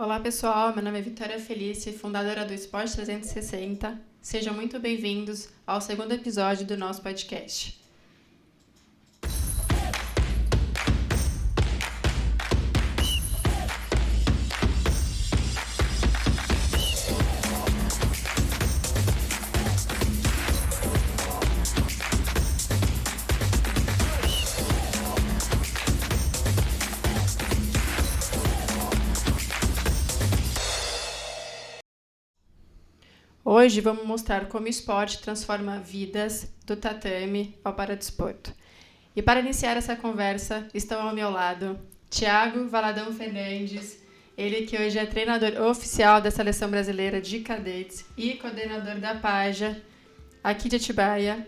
Olá pessoal, meu nome é Vitória Felice, fundadora do Esporte 360. Sejam muito bem-vindos ao segundo episódio do nosso podcast. Hoje vamos mostrar como o esporte transforma vidas do tatame ao paradesporto. E para iniciar essa conversa, estão ao meu lado Thiago Valadão Fernandes, ele que hoje é treinador oficial da Seleção Brasileira de Cadetes e coordenador da Paja aqui de Atibaia.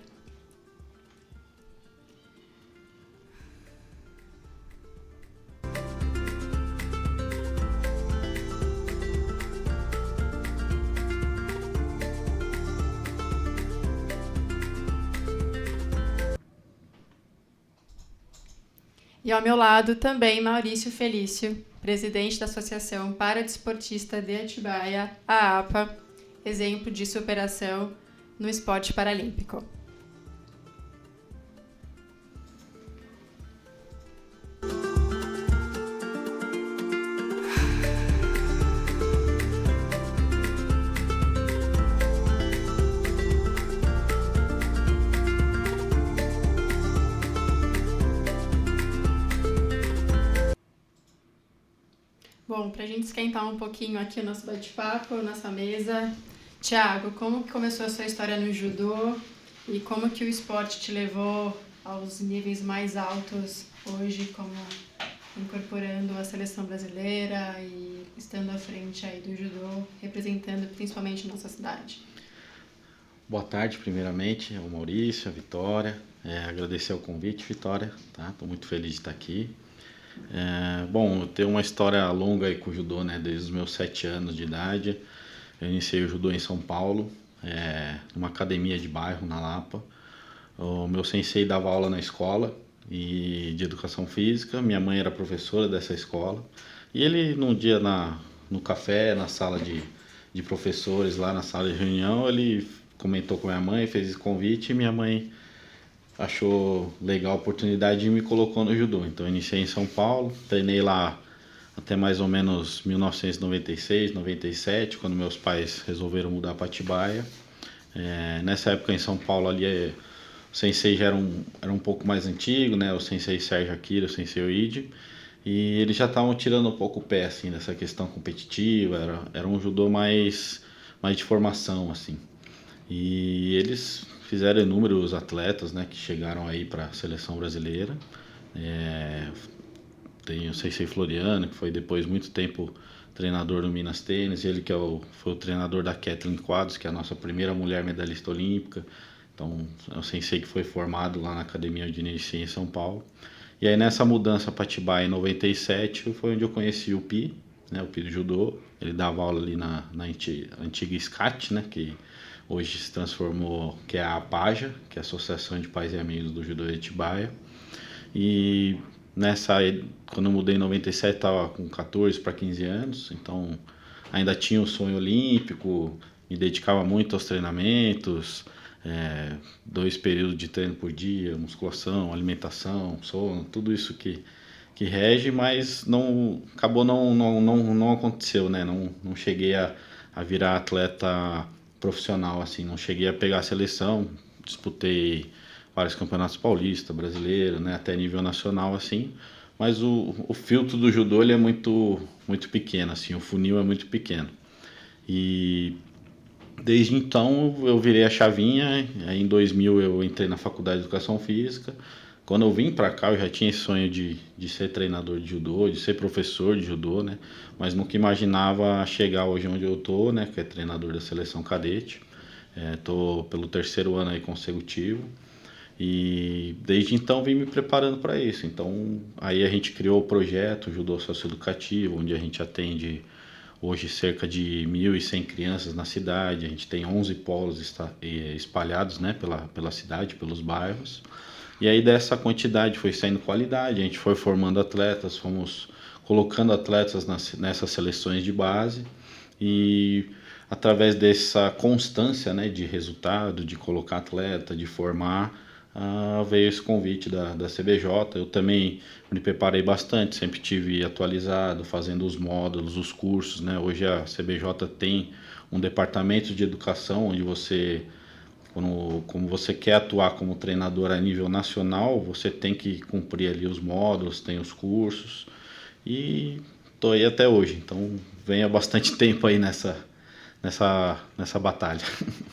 E ao meu lado também Maurício Felício, presidente da Associação Paradesportista de Atibaia, a APA, exemplo de superação no esporte paralímpico. Bom, para a gente esquentar um pouquinho aqui o nosso bate-papo, nossa mesa, Thiago, como que começou a sua história no judô e como que o esporte te levou aos níveis mais altos hoje, como incorporando a seleção brasileira e estando à frente aí do judô, representando principalmente a nossa cidade? Boa tarde, primeiramente, ao Maurício, a Vitória. Agradecer o convite, Vitória, tá? Estou muito feliz de estar aqui. Bom, eu tenho uma história longa aí com o judô, né? Desde os meus 7 anos de idade. Eu iniciei o judô em São Paulo, numa academia de bairro, na Lapa. O meu sensei dava aula na escola de educação física. Minha mãe era professora dessa escola. E ele, num dia no café, na sala de professores, lá na sala de reunião, ele comentou com minha mãe, fez esse convite e minha mãe achou legal a oportunidade e me colocou no judô. Então eu iniciei em São Paulo, treinei lá até mais ou menos 1996, 97, quando meus pais resolveram mudar para Atibaia. Nessa época em São Paulo ali o sensei já era um pouco mais antigo, né? O sensei Sérgio Akira, o sensei Oide. E eles já estavam tirando um pouco o pé, assim, dessa questão competitiva. Era um judô mais de formação, assim. E eles fizeram inúmeros atletas, né, que chegaram aí para a seleção brasileira. Tem o Sensei Floriano, que foi depois muito tempo treinador do Minas Tênis, ele que foi o treinador da Kathleen Quadros, que é a nossa primeira mulher medalhista olímpica. Então, é o sensei que foi formado lá na Academia de Iniciação em São Paulo. E aí nessa mudança para Atibaia em 97 foi onde eu conheci o Pi, né, o Pi do Judô. Ele dava aula ali na antiga SCAT, né, que hoje se transformou, que é a APAJA, que é a Associação de Pais e Amigos do Judô de Atibaia. E quando eu mudei em 97, estava com 14 para 15 anos, então ainda tinha o sonho olímpico, me dedicava muito aos treinamentos, 2 períodos de treino por dia, musculação, alimentação, sono, tudo isso que rege, mas acabou não aconteceu, né? Não cheguei a virar atleta profissional, assim, não cheguei a pegar a seleção, disputei vários campeonatos paulistas, brasileiros, né, até nível nacional, assim, mas o filtro do judô ele é muito pequeno, assim, o funil é muito pequeno. E desde então eu virei a chavinha. Aí em 2000 eu entrei na faculdade de educação física. Quando eu vim para cá eu já tinha esse sonho de ser treinador de judô, de ser professor de judô, né? Mas nunca imaginava chegar hoje onde eu tô, né? Que é treinador da seleção cadete. Tô pelo 3º ano aí consecutivo. E desde então vim me preparando para isso. Então aí a gente criou o projeto Judô Socioeducativo, onde a gente atende hoje cerca de 1.100 crianças na cidade. A gente tem 11 polos espalhados, né, pela cidade, pelos bairros. E aí dessa quantidade foi saindo qualidade, a gente foi formando atletas, fomos colocando atletas nessas seleções de base e através dessa constância, né, de resultado, de colocar atleta, de formar, veio esse convite da CBJ. Eu também me preparei bastante, sempre tive atualizado, fazendo os módulos, os cursos, né? Hoje a CBJ tem um departamento de educação onde você, como você quer atuar como treinador a nível nacional, você tem que cumprir ali os módulos, tem os cursos e tô aí até hoje. Então venho há bastante tempo aí nessa batalha.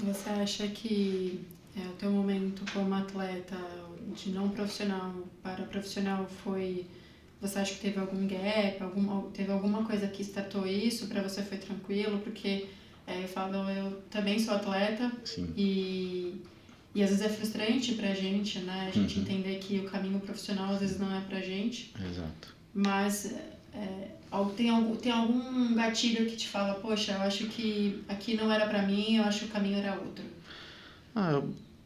Você acha que o teu momento como atleta de não profissional para profissional foi... Você acha que teve algum gap, teve alguma coisa que startou isso, para você foi tranquilo? Porque eu falo, eu também sou atleta. Sim. E às vezes é frustrante pra gente, né? A gente entender que o caminho profissional às vezes não é pra gente. Exato. Mas tem algum gatilho que te fala, poxa, eu acho que aqui não era pra mim, eu acho que o caminho era outro.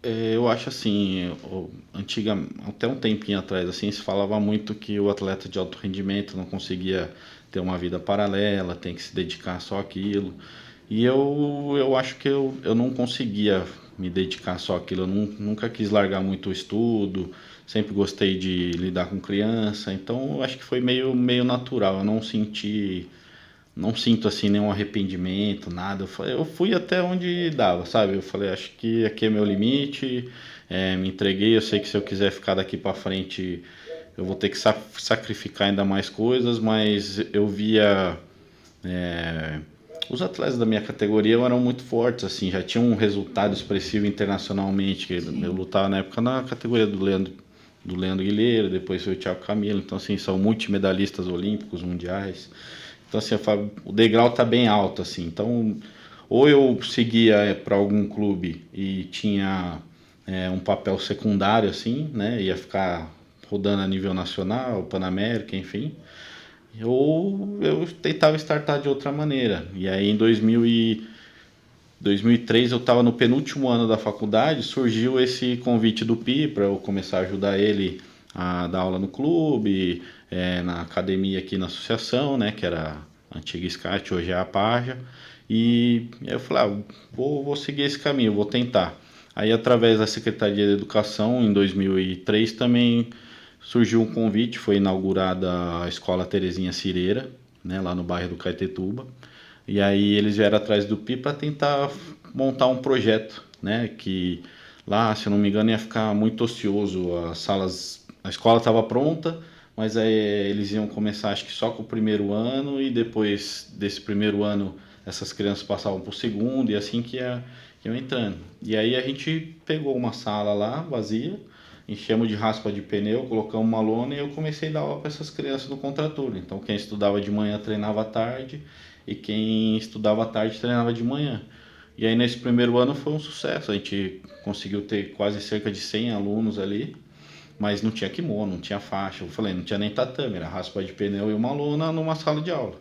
Eu acho assim, até um tempinho atrás, assim, se falava muito que o atleta de alto rendimento não conseguia ter uma vida paralela, tem que se dedicar só àquilo. E eu acho que eu não conseguia me dedicar só àquilo, eu nunca quis largar muito o estudo, sempre gostei de lidar com criança, então eu acho que foi meio natural, eu não sinto assim nenhum arrependimento, nada. Eu fui até onde dava, sabe? Eu falei, acho que aqui é meu limite, me entreguei. Eu sei que se eu quiser ficar daqui para frente, eu vou ter que sacrificar ainda mais coisas, mas eu via os atletas da minha categoria eram muito fortes, assim, já tinham um resultado expressivo internacionalmente. Que eu lutava na época na categoria do Leandro Guilherme, depois foi o Thiago Camilo, então assim, são multimedalistas olímpicos, mundiais. Então assim, o degrau tá bem alto, assim. Então, ou eu seguia para algum clube e tinha um papel secundário, assim, né? Ia ficar rodando a nível nacional, Panamérica, enfim. Ou eu tentava startar de outra maneira. E aí em 2003 eu estava no penúltimo ano da faculdade, surgiu esse convite do Pi para eu começar a ajudar ele a dar aula no clube, na academia aqui na associação, né, que era a antiga SCAT, hoje é a Paja. E aí eu falei, vou seguir esse caminho, vou tentar. Aí através da Secretaria de Educação, em 2003 também surgiu um convite, foi inaugurada a Escola Terezinha Cireira, né, lá no bairro do Caetetuba. E aí eles vieram atrás do Pi para tentar montar um projeto, né, que lá, se eu não me engano, ia ficar muito ocioso, as salas, a escola estava pronta, mas aí eles iam começar acho que só com o primeiro ano e depois desse primeiro ano essas crianças passavam para o segundo e assim que iam entrando. E aí a gente pegou uma sala lá vazia, enchemos de raspa de pneu, colocamos uma lona e eu comecei a dar aula para essas crianças no contraturno. Então quem estudava de manhã treinava à tarde e quem estudava à tarde treinava de manhã. E aí nesse primeiro ano foi um sucesso, a gente conseguiu ter quase cerca de 100 alunos ali, mas não tinha kimono, não tinha faixa, eu falei, não tinha nem tatame, era raspa de pneu e uma lona numa sala de aula.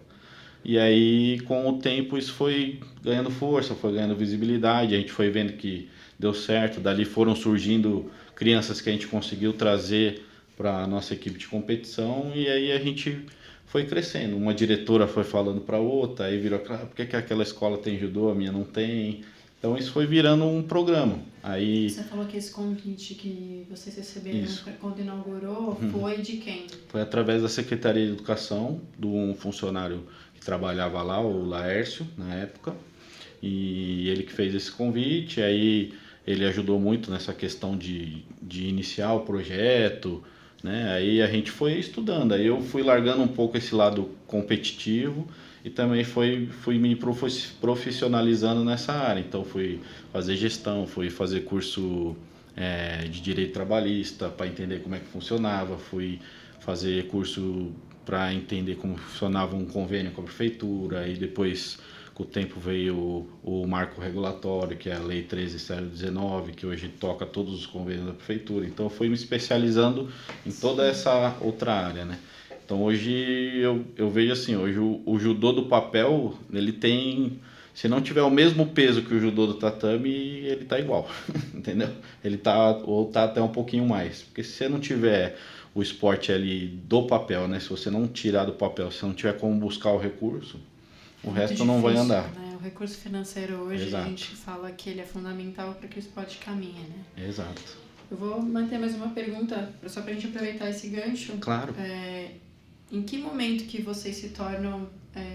E aí com o tempo isso foi ganhando força, foi ganhando visibilidade, a gente foi vendo que deu certo, dali foram surgindo crianças que a gente conseguiu trazer para a nossa equipe de competição e aí a gente foi crescendo. Uma diretora foi falando para outra, aí virou, por que aquela escola tem judô, a minha não tem? Então isso foi virando um programa. Aí você falou que esse convite que vocês receberam quando inaugurou foi de quem? Foi através da Secretaria de Educação, de um funcionário que trabalhava lá, o Laércio, na época, e ele que fez esse convite. Aí ele ajudou muito nessa questão de iniciar o projeto, né? Aí a gente foi estudando, aí eu fui largando um pouco esse lado competitivo e também fui me profissionalizando nessa área. Então fui fazer gestão, fui fazer curso de direito trabalhista para entender como é que funcionava, fui fazer curso para entender como funcionava um convênio com a prefeitura e depois com o tempo veio o marco regulatório, que é a Lei 13.019, que hoje toca todos os convênios da prefeitura. Então eu fui me especializando em toda essa outra área, né? Então hoje eu vejo assim, hoje o judô do papel, ele tem Se não tiver o mesmo peso que o judô do tatame, ele tá igual, entendeu? Ele tá, ou tá até um pouquinho mais. Porque se você não tiver o esporte ali do papel, né? Se você não tirar do papel, se não tiver como buscar o recurso, o Muito resto não vai difícil, andar. né? O recurso financeiro hoje, Exato. a gente fala que ele é fundamental para que o esporte caminhe, né? Exato. Eu vou manter mais uma pergunta, só para a gente aproveitar esse gancho. Claro. Em que momento que vocês se tornam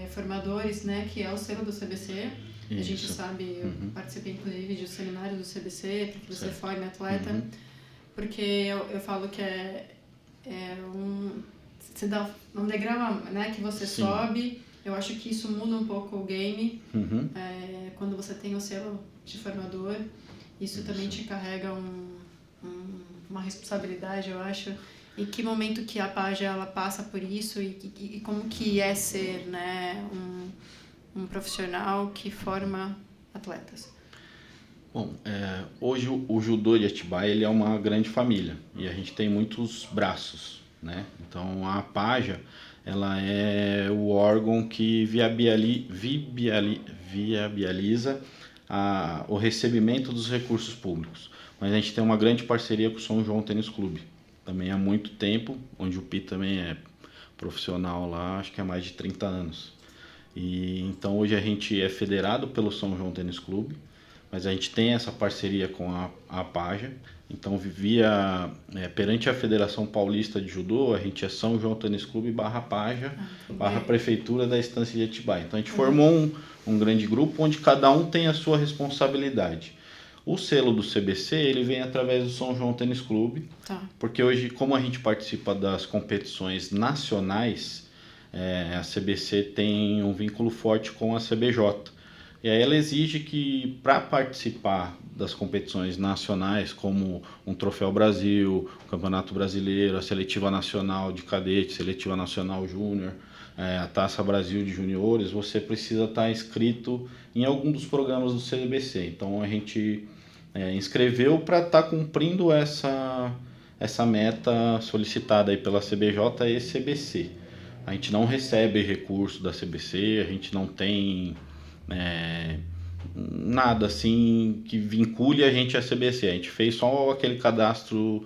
formadores, né? Que é o selo do CBC. Isso. A gente sabe, eu participei inclusive de seminários do CBC, para que você forme atleta. Porque eu falo que você dá um degrau, né, que você sobe. Eu acho que isso muda um pouco o game. Quando você tem o selo de formador, isso também te carrega uma responsabilidade, eu acho. Em que momento que a Paja ela passa por isso e como que é ser, né, um profissional que forma atletas? Bom, hoje o judô de Atibaia ele é uma grande família e a gente tem muitos braços, né? Então a Paja ela é o órgão que viabiliza o recebimento dos recursos públicos. Mas a gente tem uma grande parceria com o São João Tênis Clube, também há muito tempo, onde o Pi também é profissional lá, acho que há mais de 30 anos. E então hoje a gente é federado pelo São João Tênis Clube, mas a gente tem essa parceria com a Paja. Então vivia perante a Federação Paulista de Judô, a gente é São João Tênis Clube barra Paja, barra Prefeitura da Estância de Atibaia. Então a gente formou um grande grupo onde cada um tem a sua responsabilidade. O selo do CBC ele vem através do São João Tênis Clube, porque hoje, como a gente participa das competições nacionais, a CBC tem um vínculo forte com a CBJ. E aí ela exige que, para participar das competições nacionais, como um Troféu Brasil, o Campeonato Brasileiro, a Seletiva Nacional de Cadete, Seletiva Nacional Júnior, a Taça Brasil de Juniores, você precisa estar inscrito em algum dos programas do CBC. Então a gente inscreveu para estar cumprindo essa meta solicitada aí pela CBJ e CBC. A gente não recebe recurso da CBC, a gente não tem nada assim que vincule a gente à CBC. A gente fez só aquele cadastro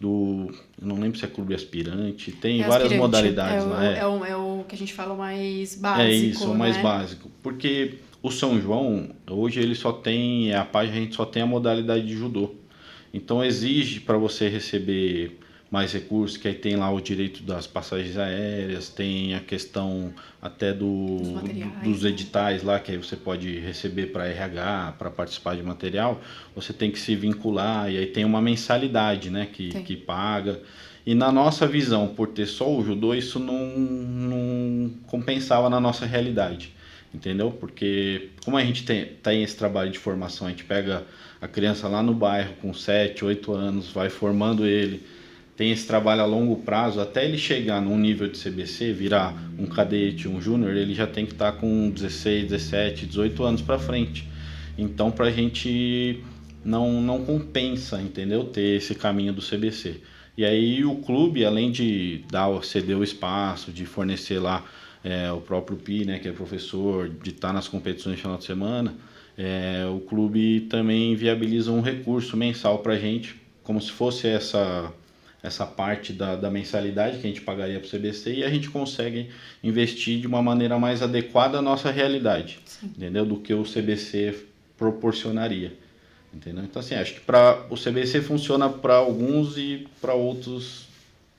eu não lembro se é clube aspirante, tem várias modalidades lá. É o que a gente fala mais básico. É isso, o mais né? básico. Porque o São João, hoje ele só tem, a página a gente só tem a modalidade de judô. Então exige para você receber mais recursos, que aí tem lá o direito das passagens aéreas, tem a questão até dos editais lá, que aí você pode receber para RH, para participar de material, você tem que se vincular, e aí tem uma mensalidade, né, que paga. E na nossa visão, por ter só o judô, isso não compensava na nossa realidade, entendeu? Porque como a gente tem esse trabalho de formação, a gente pega a criança lá no bairro com 7, 8 anos, vai formando ele, tem esse trabalho a longo prazo, até ele chegar num nível de CBC, virar um cadete, um júnior, ele já tem que estar com 16, 17, 18 anos para frente. Então, para a gente não compensa, entendeu? Ter esse caminho do CBC. E aí o clube, além de ceder o espaço, de fornecer lá o próprio Pi, né, que é professor, de estar nas competições de final de semana, o clube também viabiliza um recurso mensal para a gente, como se fosse essa parte da mensalidade que a gente pagaria para o CBC, e a gente consegue investir de uma maneira mais adequada à nossa realidade, entendeu? Do que o CBC proporcionaria, entendeu? Então assim, acho que o CBC funciona para alguns e para outros,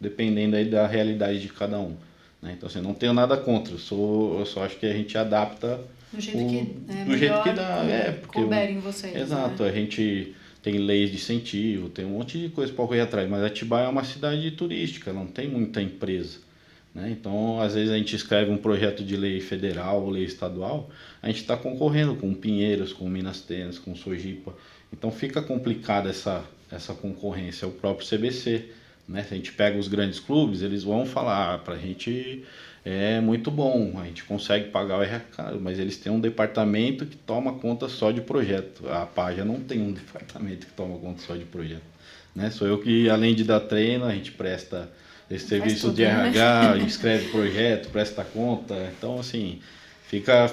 dependendo aí da realidade de cada um, né? Então assim, não tenho nada contra, eu só acho que a gente adapta do jeito jeito que dá, porque couberem vocês. Exato, né? A gente tem leis de incentivo, tem um monte de coisa para correr atrás, mas Atibaia é uma cidade turística, não tem muita empresa, né? Então, às vezes a gente escreve um projeto de lei federal ou lei estadual, a gente está concorrendo com Pinheiros, com Minas Tênis, com Sojipa, então fica complicada essa concorrência, o próprio CBC, né? Se a gente pega os grandes clubes, eles vão falar, para a gente é muito bom, a gente consegue pagar o RH, mas eles têm um departamento que toma conta só de projeto. A Paja não tem um departamento que toma conta só de projeto, né? Sou eu que, além de dar treino, a gente presta esse serviço de RH, escreve projeto, presta conta. Então, assim,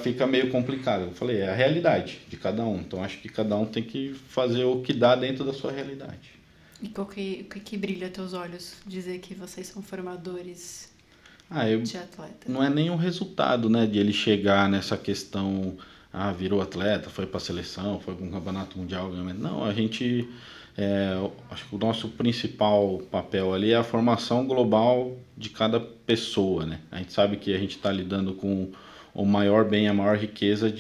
fica meio complicado. Eu falei, é a realidade de cada um. Então acho que cada um tem que fazer o que dá dentro da sua realidade. E o que brilha aos teus olhos dizer que vocês são formadores de atleta? Não é nenhum resultado, né, de ele chegar nessa questão, virou atleta, foi para a seleção, foi para um campeonato mundial. Não, a gente, acho que o nosso principal papel ali é a formação global de cada pessoa, né? A gente sabe que a gente está lidando com o maior bem, a maior riqueza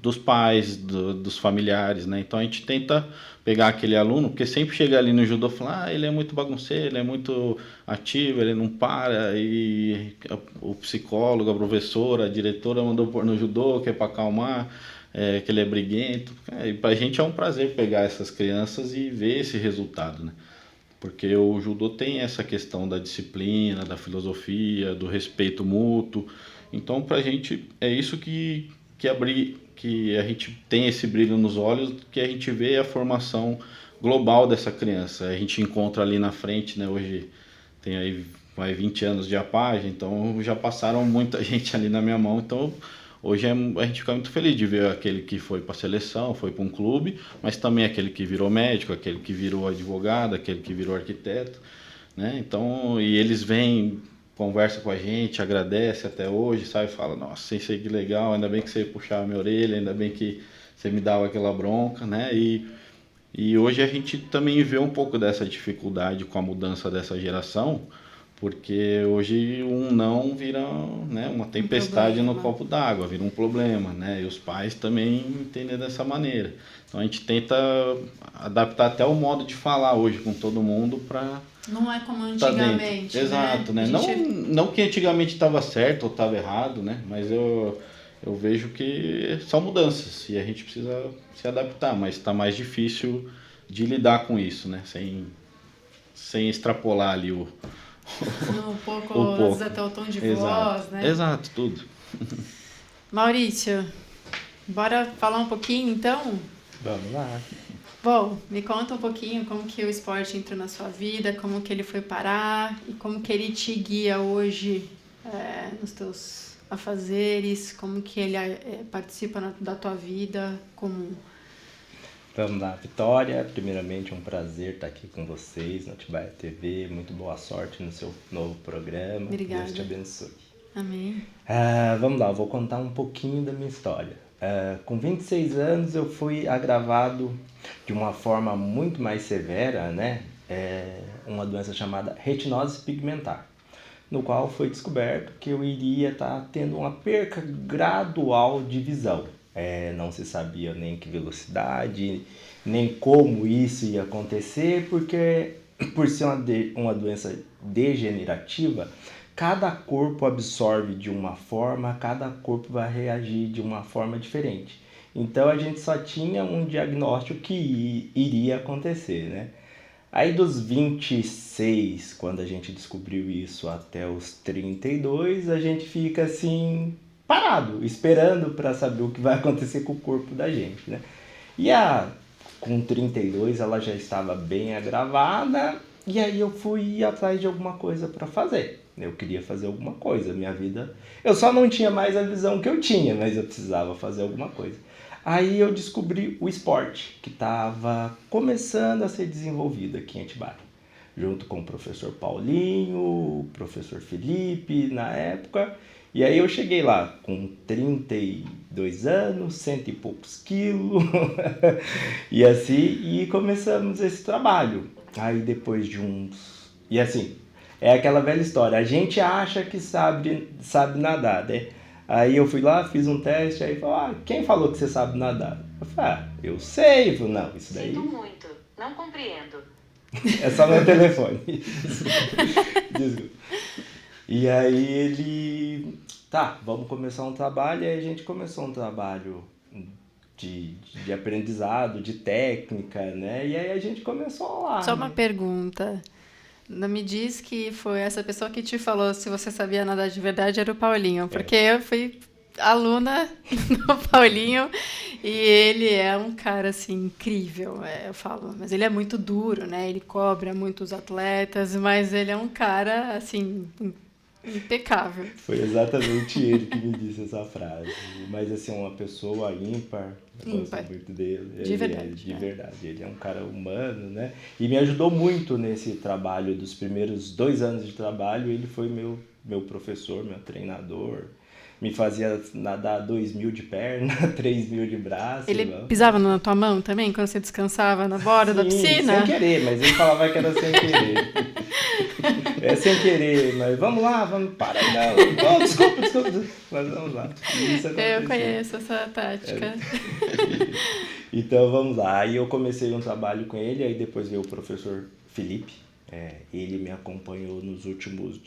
dos pais, dos familiares, né? Então a gente tenta pegar aquele aluno, porque sempre chega ali no judô e fala, ele é muito bagunceiro, ele é muito ativo, ele não para, e o psicólogo, a professora, a diretora mandou pôr no judô, que é para acalmar, que ele é briguento. E pra gente é um prazer pegar essas crianças e ver esse resultado, né? Porque o judô tem essa questão da disciplina, da filosofia, do respeito mútuo. Então, pra gente, é isso que a gente tem esse brilho nos olhos, que a gente vê a formação global dessa criança. A gente encontra ali na frente, né? Hoje tem aí 20 anos de APAGE, então já passaram muita gente ali na minha mão. Então, hoje a gente fica muito feliz de ver aquele que foi para a seleção, foi para um clube, mas também aquele que virou médico, aquele que virou advogado, aquele que virou arquiteto, né? Então, e eles vêm, conversa com a gente, agradece até hoje, sabe? Fala, nossa, isso aí que legal, ainda bem que você puxava a minha orelha, ainda bem que você me dava aquela bronca, né? E hoje a gente também vê um pouco dessa dificuldade com a mudança dessa geração, porque hoje um não vira, né, uma tempestade no copo d'água, vira um problema, né? E os pais também entendem dessa maneira. Então a gente tenta adaptar até o modo de falar hoje com todo mundo para... Não é como antigamente, né? Exato, né? Não que antigamente estava certo ou estava errado, né? Mas eu vejo que são mudanças e a gente precisa se adaptar, mas está mais difícil de lidar com isso, né? Sem extrapolar ali um pouco, às vezes até o tom de voz, né? Exato, tudo. Maurício, bora falar um pouquinho então? Vamos lá. Bom, me conta um pouquinho como que o esporte entrou na sua vida, como que ele foi parar e como que ele te guia hoje nos teus afazeres, como que ele participa da tua vida comum. Vamos lá, Vitória. Primeiramente, um prazer estar aqui com vocês no Atibaia TV. Muito boa sorte no seu novo programa. Obrigada. Deus te abençoe. Amém. Vamos lá, vou contar um pouquinho da minha história. Com 26 anos, eu fui agravado de uma forma muito mais severa, né? Uma doença chamada retinose pigmentar, no qual foi descoberto que eu iria estar tendo uma perca gradual de visão. Não se sabia nem que velocidade, nem como isso ia acontecer, porque por ser uma doença degenerativa, cada corpo absorve de uma forma, cada corpo vai reagir de uma forma diferente. Então a gente só tinha um diagnóstico que iria acontecer, né? Aí dos 26, quando a gente descobriu isso, até os 32, a gente fica assim, parado, esperando para saber o que vai acontecer com o corpo da gente, né? E com 32 ela já estava bem agravada, e aí eu fui atrás de alguma coisa para fazer. Eu queria fazer alguma coisa, minha vida... Eu só não tinha mais a visão que eu tinha, mas eu precisava fazer alguma coisa. Aí eu descobri o esporte, que estava começando a ser desenvolvido aqui em Atibaia, junto com o professor Paulinho, o professor Felipe, na época. E aí eu cheguei lá com 32 anos, 100 e poucos quilos, e assim, e começamos esse trabalho. Aí depois de uns... E assim, é aquela velha história, a gente acha que sabe nadar, né? Aí eu fui lá, fiz um teste, aí falou, quem falou que você sabe nadar? Eu falei, eu sei. Eu falei, não, isso daí... Sinto muito, não compreendo. É só meu telefone. Desculpa. E aí ele... Tá, vamos começar um trabalho. E aí a gente começou um trabalho de aprendizado, de técnica, né? E aí a gente começou lá. Só uma pergunta. Não me diz que foi essa pessoa que te falou se você sabia nadar de verdade, era o Paulinho. Porque eu fui aluna do Paulinho e ele é um cara, assim, incrível, eu falo. Mas ele é muito duro, né? Ele cobra muito os atletas, mas ele é um cara, assim, Impecável. Foi exatamente ele que me disse essa frase. Mas assim, uma pessoa ímpar, eu gosto Ímpar. muito dele. De Ele verdade, é de né? verdade. Ele é um cara humano, né? E me ajudou muito nesse trabalho dos primeiros 2 anos de trabalho. Ele foi meu professor, meu treinador. Me fazia nadar 2.000 de perna, 3.000 de braço. Ele Não. pisava na tua mão também, quando você descansava na borda da Sim, piscina? sem querer, mas ele falava que era sem querer. É sem querer, mas vamos lá, vamos, para aí não. Oh, desculpa, mas vamos lá. E isso aconteceu. Eu conheço essa tática. Então vamos lá. Aí eu comecei um trabalho com ele, aí depois veio o professor Felipe. Ele me acompanhou nos últimos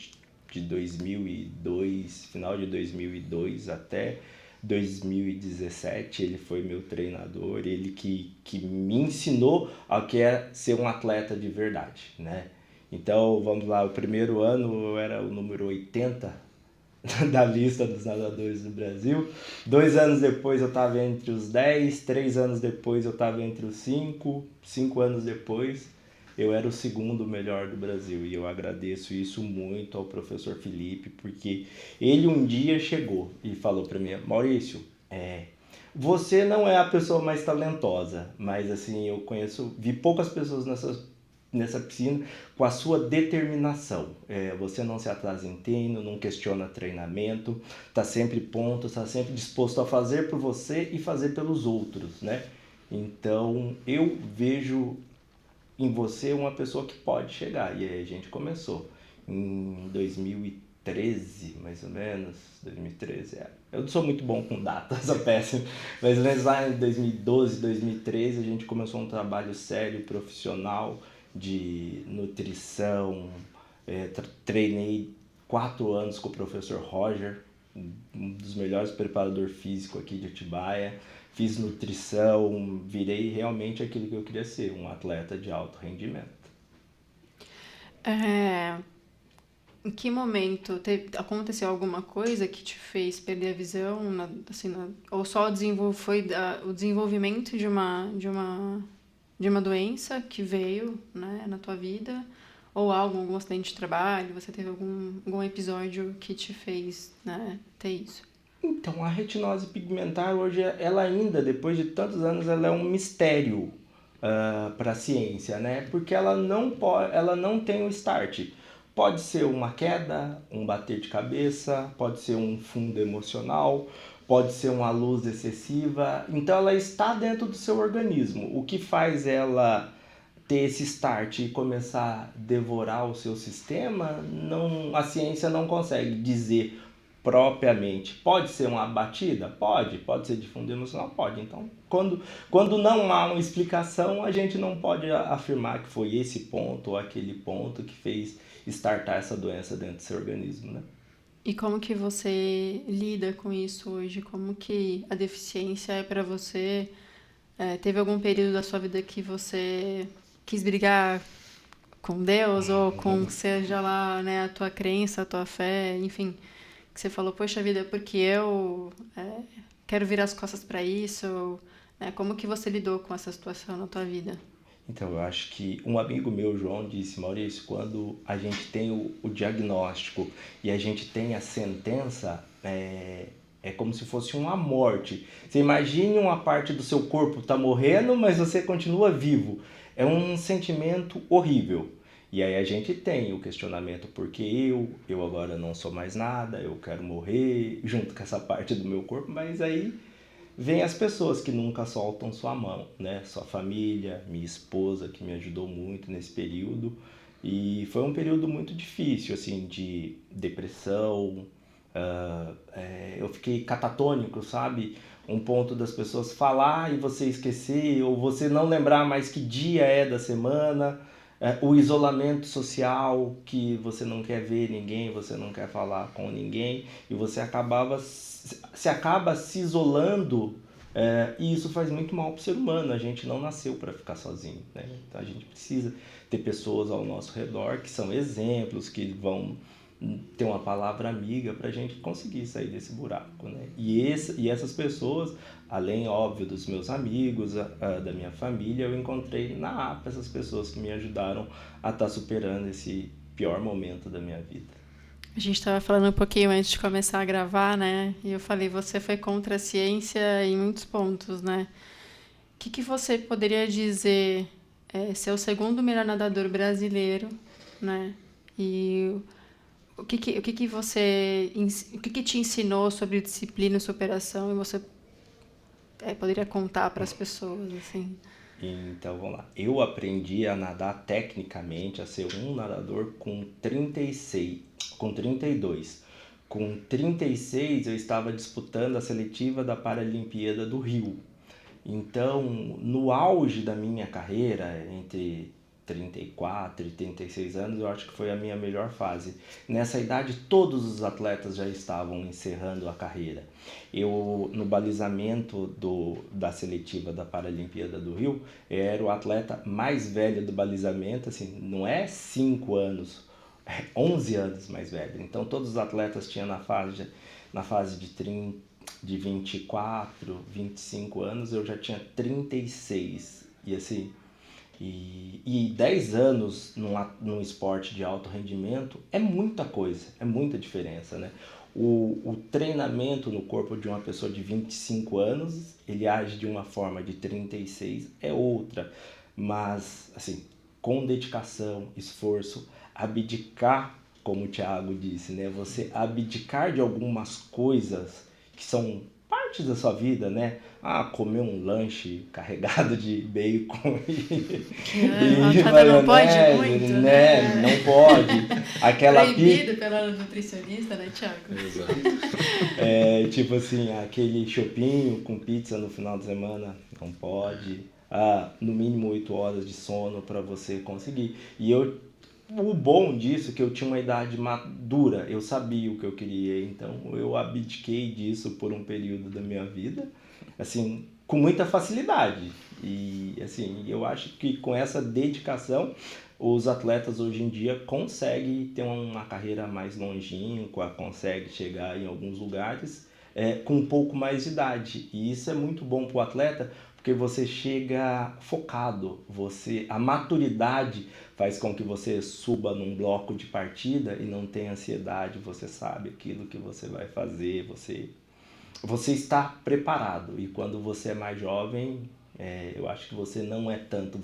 de 2002, final de 2002 até 2017. Ele foi meu treinador, ele que me ensinou ao que é ser um atleta de verdade, né? Então vamos lá, o primeiro ano eu era o número 80 da lista dos nadadores do Brasil. 2 anos depois eu estava entre os 10, 3 anos depois eu estava entre os 5, 5 anos depois eu era o segundo melhor do Brasil. E eu agradeço isso muito ao professor Felipe, porque ele um dia chegou e falou para mim: Maurício, você não é a pessoa mais talentosa, mas assim, vi poucas pessoas nessa piscina com a sua determinação. Você não se atrasa em treino, não questiona treinamento, está sempre pronto, está sempre disposto a fazer por você e fazer pelos outros, né? Então eu vejo em você uma pessoa que pode chegar. E aí a gente começou em 2013, mais ou menos, 2013. Eu não sou muito bom com datas, sou péssimo, mas lá em 2012, 2013 a gente começou um trabalho sério, profissional, de nutrição. Treinei 4 anos com o professor Roger, um dos melhores preparadores físicos aqui de Atibaia. Fiz nutrição, virei realmente aquilo que eu queria ser, um atleta de alto rendimento. Em que momento aconteceu alguma coisa que te fez perder a visão, ou só foi o desenvolvimento de uma doença que veio, né, na tua vida, ou algum acidente de trabalho, você teve algum episódio que te fez, né, ter isso? Então, a retinose pigmentar hoje, ela ainda, depois de tantos anos, ela é um mistério para a ciência, né? Porque ela não tem um start. Pode ser uma queda, um bater de cabeça, pode ser um fundo emocional, pode ser uma luz excessiva. Então, ela está dentro do seu organismo. O que faz ela ter esse start e começar a devorar o seu sistema, a ciência não consegue dizer propriamente. Pode ser uma batida? Pode ser de fundo emocional? Pode. Então, quando não há uma explicação, a gente não pode afirmar que foi esse ponto ou aquele ponto que fez startar essa doença dentro do seu organismo, né? E como que você lida com isso hoje? Como que a deficiência é para você? Teve algum período da sua vida que você quis brigar com Deus ou com, seja lá, né, a tua crença, a tua fé, enfim, que você falou, poxa vida, porque eu quero virar as costas para isso, né? Como que você lidou com essa situação na tua vida? Então, eu acho que um amigo meu, João, disse: Maurício, quando a gente tem o diagnóstico e a gente tem a sentença, é como se fosse uma morte. Você imagine uma parte do seu corpo tá morrendo, mas você continua vivo. É um sentimento horrível. E aí a gente tem o questionamento: por que eu agora não sou mais nada, eu quero morrer junto com essa parte do meu corpo. Mas aí vem as pessoas que nunca soltam sua mão, né? Sua família, minha esposa, que me ajudou muito nesse período. E foi um período muito difícil, assim, de depressão. Eu fiquei catatônico, sabe? Um ponto das pessoas falar e você esquecer, ou você não lembrar mais que dia é da semana. O isolamento social, que você não quer ver ninguém, você não quer falar com ninguém, e você acaba se isolando, e isso faz muito mal para o ser humano. A gente não nasceu para ficar sozinho, né? Então a gente precisa ter pessoas ao nosso redor que são exemplos, que vão ter uma palavra amiga para a gente conseguir sair desse buraco, né? E essas pessoas, além, óbvio, dos meus amigos, da minha família, eu encontrei na APA essas pessoas que me ajudaram a estar superando esse pior momento da minha vida. A gente estava falando um pouquinho antes de começar a gravar, né? E eu falei, você foi contra a ciência em muitos pontos, né? O que você poderia dizer, ser o segundo melhor nadador brasileiro, né? E o que te ensinou sobre disciplina e superação e você poderia contar para as pessoas, assim? Então vamos lá. Eu aprendi a nadar tecnicamente, a ser um nadador com 36, com 32. Com 36 eu estava disputando a seletiva da Paralimpíada do Rio. Então, no auge da minha carreira, entre 34 e 36 anos, eu acho que foi a minha melhor fase. Nessa idade, todos os atletas já estavam encerrando a carreira. Eu, no balizamento da seletiva da Paralimpíada do Rio, era o atleta mais velho do balizamento, assim, não é 5 anos, é 11 anos mais velho. Então, todos os atletas tinham na fase de 30, de 24, 25 anos, eu já tinha 36. E assim, e 10 anos num esporte de alto rendimento é muita coisa, é muita diferença, né? O treinamento no corpo de uma pessoa de 25 anos, ele age de uma forma, de 36 é outra. Mas, assim, com dedicação, esforço, abdicar, como o Thiago disse, né? Você abdicar de algumas coisas que são partes da sua vida, né? Comer um lanche carregado de bacon A atleta não pode muito, né? Não pode. Aquela proibido pela nutricionista, né, Thiago? Exato. Tipo assim, aquele chopinho com pizza no final de semana, não pode. No mínimo 8 horas de sono para você conseguir. O bom disso é que eu tinha uma idade madura, eu sabia o que eu queria, então eu abdiquei disso por um período da minha vida, assim, com muita facilidade. E assim, eu acho que com essa dedicação, os atletas hoje em dia conseguem ter uma carreira mais longínqua, conseguem chegar em alguns lugares com um pouco mais de idade. E isso é muito bom para o atleta, porque você chega focado, a maturidade faz com que você suba num bloco de partida e não tenha ansiedade, você sabe aquilo que você vai fazer, você está preparado. E quando você é mais jovem, eu acho que você não é tanto.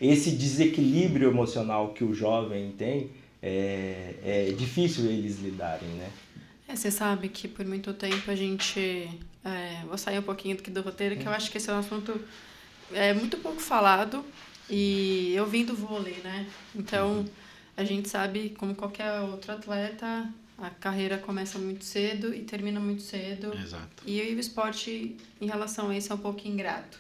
Esse desequilíbrio emocional que o jovem tem, é difícil eles lidarem, né? Você sabe que por muito tempo a gente... vou sair um pouquinho do roteiro, que eu acho que esse é um assunto muito pouco falado. E eu vim do vôlei, né? Então, a gente sabe, como qualquer outro atleta, a carreira começa muito cedo e termina muito cedo. Exato. E o esporte, em relação a isso, é um pouco ingrato,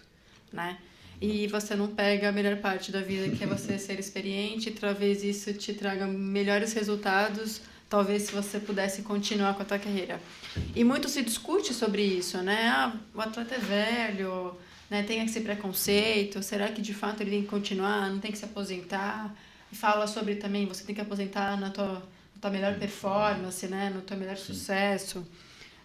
né? E você não pega a melhor parte da vida, que é você ser experiente, talvez isso te traga melhores resultados, talvez se você pudesse continuar com a tua carreira. E muito se discute sobre isso, né? O atleta é velho... né, tem esse preconceito, será que de fato ele tem que continuar, não tem que se aposentar? E fala sobre também, você tem que aposentar na tua melhor performance, né, no teu melhor sucesso.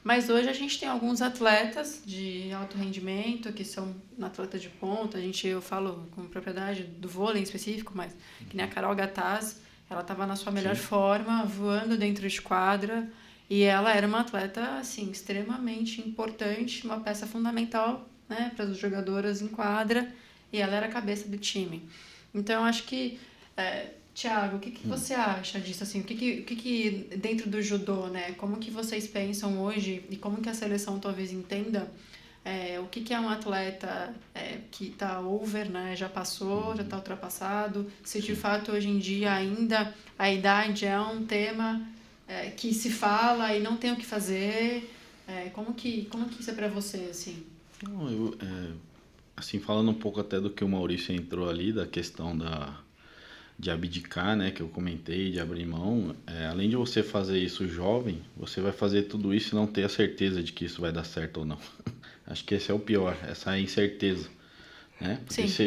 Mas hoje a gente tem alguns atletas de alto rendimento, que são atletas de ponta, eu falo com propriedade do vôlei em específico, mas que nem a Carol Gataz, ela estava na sua melhor forma, voando dentro de quadra, e ela era uma atleta, assim, extremamente importante, uma peça fundamental, né, para as jogadoras em quadra, e ela era a cabeça do time. Então, eu acho que, Thiago, o que você acha disso? Assim, o que dentro do judô, né, como que vocês pensam hoje e como que a seleção talvez entenda o que é um atleta que está over, né, já passou, já está ultrapassado, se de fato hoje em dia ainda a idade é um tema que se fala e não tem o que fazer, como que isso é para você, assim? Não, assim, falando um pouco até do que o Maurício entrou ali, da questão de abdicar, né, que eu comentei, de abrir mão, além de você fazer isso jovem, você vai fazer tudo isso e não ter a certeza de que isso vai dar certo ou não. Acho que esse é o pior, essa incerteza, né?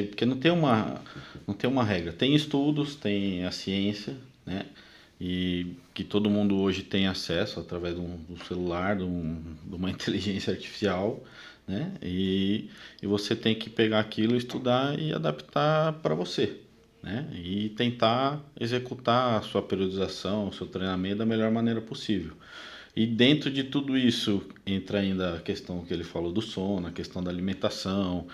Porque não tem uma regra. Tem estudos, tem a ciência, né? E que todo mundo hoje tem acesso através do celular, de uma inteligência artificial, né? E você tem que pegar aquilo, estudar e adaptar para você, né? E tentar executar a sua periodização, o seu treinamento da melhor maneira possível. E dentro de tudo isso entra ainda a questão que ele falou do sono, a questão da alimentação,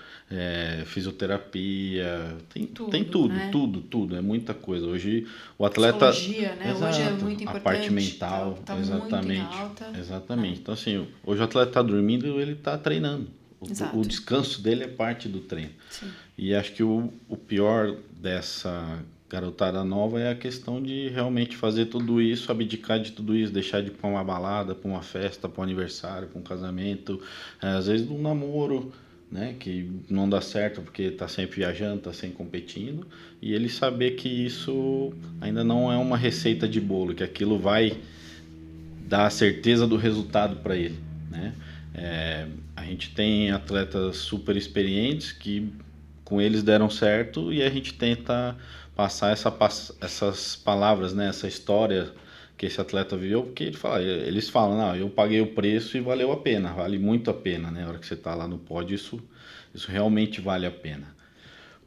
fisioterapia, tem Tudo, tudo, né? tudo, é muita coisa. Hoje o atleta, Psicologia, né? Hoje é exato, muito a parte importante, mental, tá muito em exatamente, alta. exatamente. Então assim, hoje o atleta está dormindo, ele está treinando. O Exato. descanso dele é parte do treino. Sim. E acho que o pior dessa garotada nova é a questão de realmente fazer tudo isso, abdicar de tudo isso, deixar de ir para uma balada, para uma festa, para um aniversário, para um casamento, às vezes um namoro, né, que não dá certo porque está sempre viajando, está sempre competindo, e ele saber que isso ainda não é uma receita de bolo, que aquilo vai dar a certeza do resultado para ele, né? A gente tem atletas super experientes que com eles deram certo e a gente tenta passar essas palavras, né? Essa história que esse atleta viveu, porque eles falam, não, eu paguei o preço e valeu a pena, vale muito a pena, né? A hora que você está lá no pódio, isso realmente vale a pena.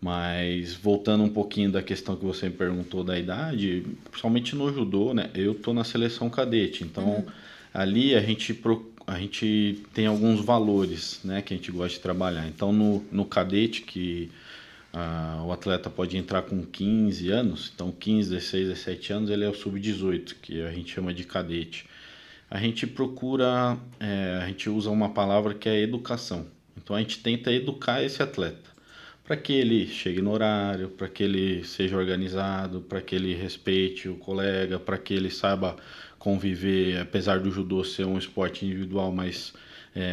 Mas voltando um pouquinho da questão que você me perguntou da idade, principalmente no judô, né? Eu tô na seleção cadete, então ali a gente tem alguns valores, né, que a gente gosta de trabalhar. Então no cadete que o atleta pode entrar com 15 anos, então 15, 16, 17 anos ele é o sub-18, que a gente chama de cadete. A gente procura, a gente usa uma palavra que é educação. Então a gente tenta educar esse atleta para que ele chegue no horário, para que ele seja organizado, para que ele respeite o colega, para que ele saiba conviver, apesar do judô ser um esporte individual, mas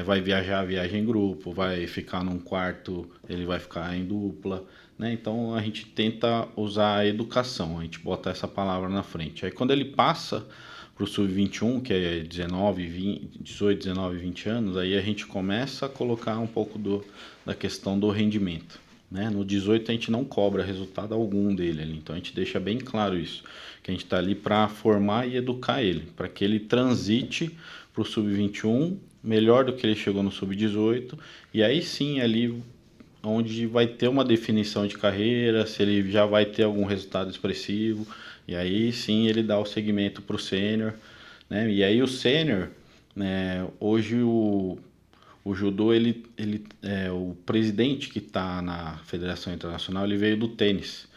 vai viaja em grupo, vai ficar num quarto, ele vai ficar em dupla, né? Então a gente tenta usar a educação, a gente bota essa palavra na frente. Aí quando ele passa para o sub-21, que é 19, 20, 18, 19, 20 anos, aí a gente começa a colocar um pouco da questão do rendimento. Né? No 18 a gente não cobra resultado algum dele ali, então a gente deixa bem claro isso, que a gente está ali para formar e educar ele, para que ele transite para o sub-21 melhor do que ele chegou no sub-18, e aí sim ali onde vai ter uma definição de carreira, se ele já vai ter algum resultado expressivo, e aí sim ele dá o segmento para o sênior, né? E aí o sênior, né, hoje o judô, o presidente que está na Federação Internacional, ele veio do tênis.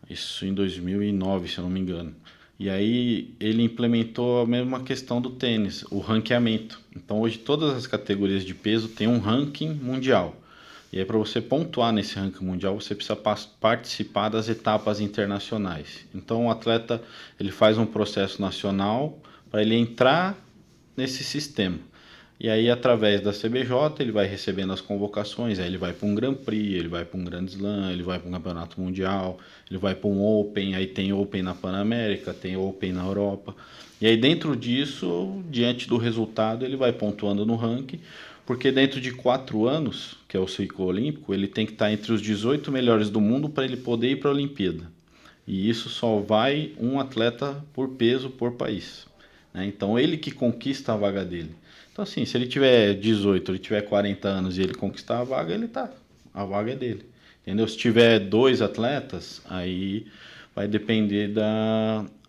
Isso em 2009, se eu não me engano. E aí ele implementou a mesma questão do tênis, o ranqueamento. Então hoje todas as categorias de peso têm um ranking mundial. E aí para você pontuar nesse ranking mundial, você precisa participar das etapas internacionais. Então o atleta, ele faz um processo nacional para ele entrar nesse sistema. E aí, através da CBJ, ele vai recebendo as convocações, aí ele vai para um Grand Prix, ele vai para um Grand Slam, ele vai para um Campeonato Mundial, ele vai para um Open, aí tem Open na Panamérica, tem Open na Europa. E aí, dentro disso, diante do resultado, ele vai pontuando no ranking, porque dentro de 4 anos, que é o ciclo olímpico, ele tem que estar entre os 18 melhores do mundo para ele poder ir para a Olimpíada. E isso só vai um atleta por peso por país, né? Então, ele que conquista a vaga dele. Então, assim, se ele tiver 18, ele tiver 40 anos e ele conquistar a vaga, a vaga é dele. Entendeu? Se tiver 2 atletas, aí vai depender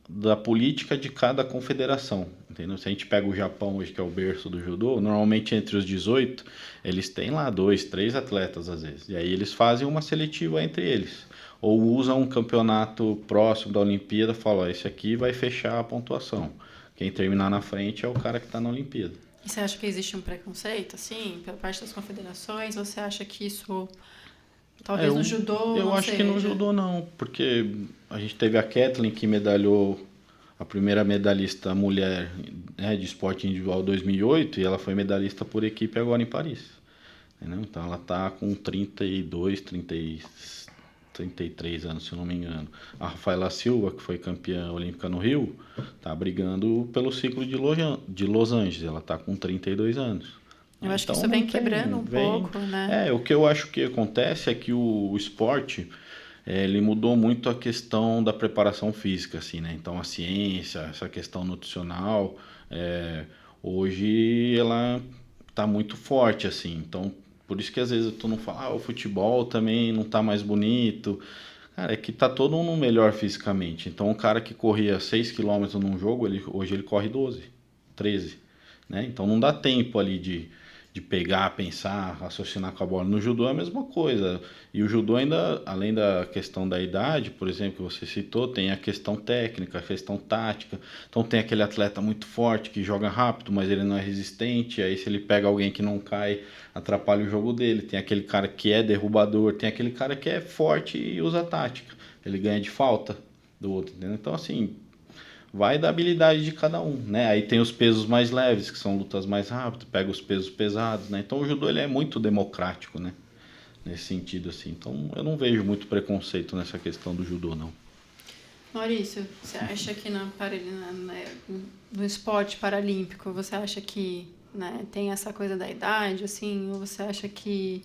da política de cada confederação. Entendeu? Se a gente pega o Japão hoje, que é o berço do judô, normalmente entre os 18, eles têm lá 2, 3 atletas às vezes. E aí eles fazem uma seletiva entre eles. Ou usam um campeonato próximo da Olimpíada e falam, ó, esse aqui vai fechar a pontuação. Quem terminar na frente é o cara que está na Olimpíada. E você acha que existe um preconceito, assim, pela parte das confederações? Ou você acha que isso, talvez no judô, eu não acho que no seja? judô não, porque a gente teve a Kathleen que medalhou a primeira medalhista mulher, né, de esporte individual 2008 e ela foi medalhista por equipe agora em Paris. Entendeu? Então ela tá com 32, 33 anos, se eu não me engano. A Rafaela Silva, que foi campeã olímpica no Rio, tá brigando pelo ciclo de Los Angeles. Ela tá com 32 anos. Eu acho que Então isso vem não quebrando tem, um pouco, né? o que eu acho que acontece é que o esporte ele mudou muito a questão da preparação física, assim, né? Então a ciência, essa questão nutricional, hoje ela tá muito forte, assim. Então por isso que às vezes tu não fala, o futebol também não tá mais bonito. Cara, é que tá todo mundo melhor fisicamente. Então, o cara que corria 6 quilômetros num jogo, hoje ele corre 12, 13, né? Então, não dá tempo ali de pegar, pensar, raciocinar com a bola. No judô é a mesma coisa. E o judô ainda, além da questão da idade, por exemplo, que você citou, tem a questão técnica, a questão tática. Então, tem aquele atleta muito forte que joga rápido, mas ele não é resistente. Aí, se ele pega alguém que não cai, atrapalha o jogo dele. Tem aquele cara que é derrubador, tem aquele cara que é forte e usa tática. Ele ganha de falta do outro, entendeu? Então, assim, vai da habilidade de cada um, né? Aí tem os pesos mais leves, que são lutas mais rápidas, pega os pesos pesados, né? Então o judô ele é muito democrático, né? Nesse sentido, assim. Então eu não vejo muito preconceito nessa questão do judô, não. Maurício, você acha que no esporte paralímpico, você acha que, né, tem essa coisa da idade, assim, ou você acha que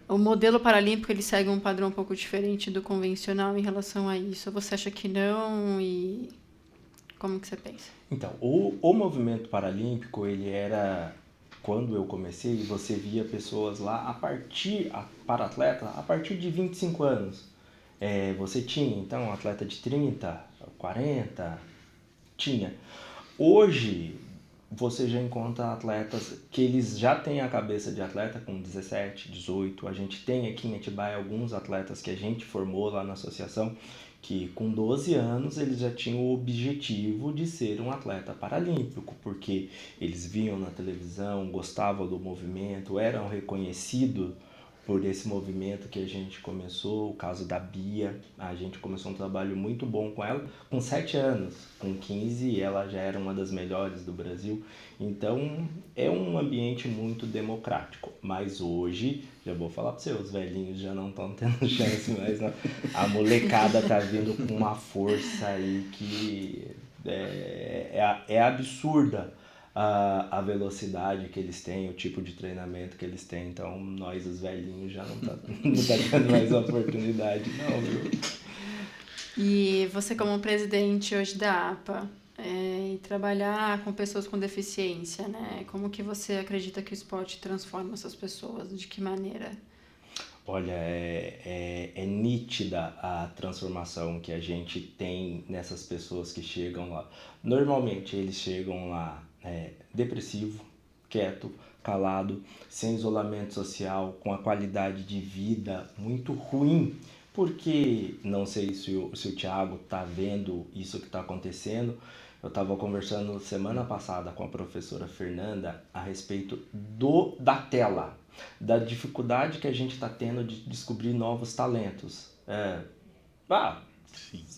o modelo paralímpico ele segue um padrão um pouco diferente do convencional em relação a isso? Ou você acha que não? E como que você pensa? Então, o movimento paralímpico, ele era, quando eu comecei, você via pessoas lá para atleta, a partir de 25 anos. Você tinha, então, um atleta de 30, 40, tinha. Hoje, você já encontra atletas que eles já têm a cabeça de atleta com 17, 18. A gente tem aqui em Atibaia alguns atletas que a gente formou lá na associação que com 12 anos eles já tinham o objetivo de ser um atleta paralímpico, porque eles viam na televisão, gostavam do movimento, eram reconhecidos por esse movimento que a gente começou. O caso da Bia, a gente começou um trabalho muito bom com ela com 7 anos, com 15 ela já era uma das melhores do Brasil. Então é um ambiente muito democrático, mas hoje, já vou falar para você, os velhinhos já não estão tendo chance mais, não. A molecada tá vindo com uma força aí que é absurda. A velocidade que eles têm, o tipo de treinamento que eles têm. Então, nós, os velhinhos, já não tá tendo mais oportunidade, não, viu? E você, como presidente hoje da APA, e trabalhar com pessoas com deficiência, né? Como que você acredita que o esporte transforma essas pessoas? De que maneira? Olha, é nítida a transformação que a gente tem nessas pessoas que chegam lá. Normalmente, eles chegam lá depressivo, quieto, calado, sem isolamento social, com a qualidade de vida muito ruim, porque não sei se o Thiago está vendo isso que está acontecendo. Eu estava conversando semana passada com a professora Fernanda a respeito da tela, da dificuldade que a gente está tendo de descobrir novos talentos.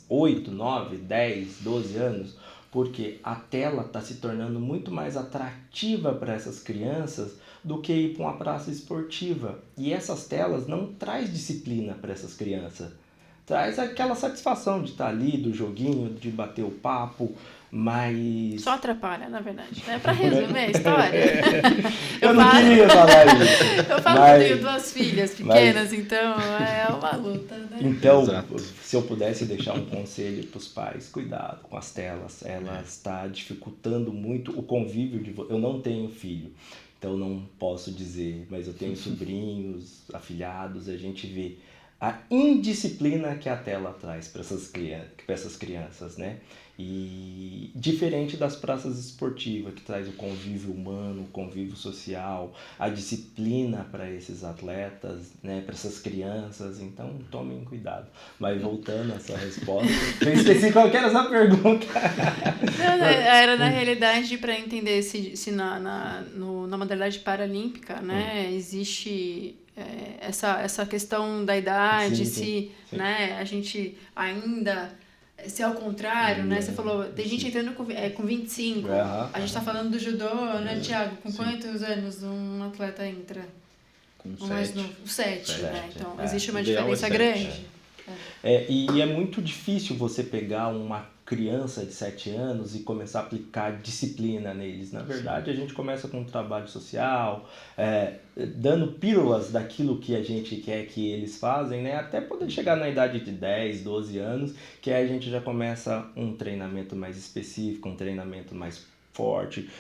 8, 9, 10, 12 anos, porque a tela está se tornando muito mais atrativa para essas crianças do que ir para uma praça esportiva. E essas telas não traz disciplina para essas crianças. Traz aquela satisfação de estar ali, do joguinho, de bater o papo, mas... Só atrapalha, na verdade. É para resumir a história. Eu não queria falar isso. Eu falo que eu tenho 2 filhas pequenas, então é uma luta, né? Então, Exato. se eu pudesse deixar um conselho para os pais, cuidado com as telas. Ela está dificultando muito o convívio de Eu não tenho filho, então não posso dizer, mas eu tenho sobrinhos, afilhados, a gente vê a indisciplina que a tela traz para essas crianças, né? E diferente das praças esportivas, que traz o convívio humano, o convívio social, a disciplina para esses atletas, né? Para essas crianças, então tomem cuidado. Mas voltando a essa resposta, eu esqueci qual que era essa pergunta. Não, era na realidade para entender se na modalidade paralímpica, né, existe essa questão da idade, Sim. né, a gente ainda, se é ao contrário, né, você falou, tem gente entrando com 25, a gente tá falando do judô, né, Thiago, com quantos anos um atleta entra? Com O mais 7. novo, 7, né, então existe uma Ideal é diferença 7, grande. E é muito difícil você pegar uma criança de 7 anos e começar a aplicar disciplina neles. Na verdade, a gente começa com um trabalho social, dando pílulas daquilo que a gente quer que eles fazem, né? Até poder chegar na idade de 10, 12 anos, que aí a gente já começa um treinamento mais específico, um treinamento mais forte,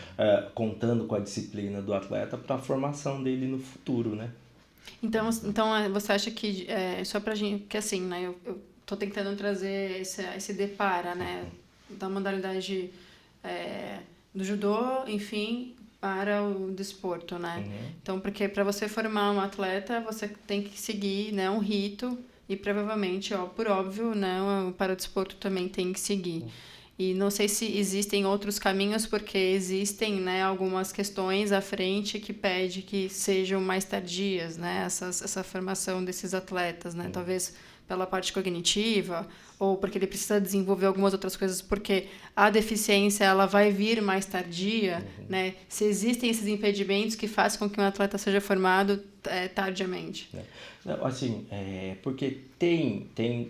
contando com a disciplina do atleta para a formação dele no futuro, né? Então você acha que, só pra gente, que assim, né, eu tô tentando trazer esse depara, né, da modalidade do judô, enfim, para o desporto, né? Então, porque para você formar um atleta, você tem que seguir, né, um rito e provavelmente, por óbvio, né, para o desporto também tem que seguir. E não sei se existem outros caminhos, porque existem, né, algumas questões à frente que pede que sejam mais tardias, né, essa formação desses atletas, né? Talvez pela parte cognitiva, ou porque ele precisa desenvolver algumas outras coisas, porque a deficiência ela vai vir mais tardia, né? Se existem esses impedimentos que fazem com que um atleta seja formado tardiamente. Não, assim, porque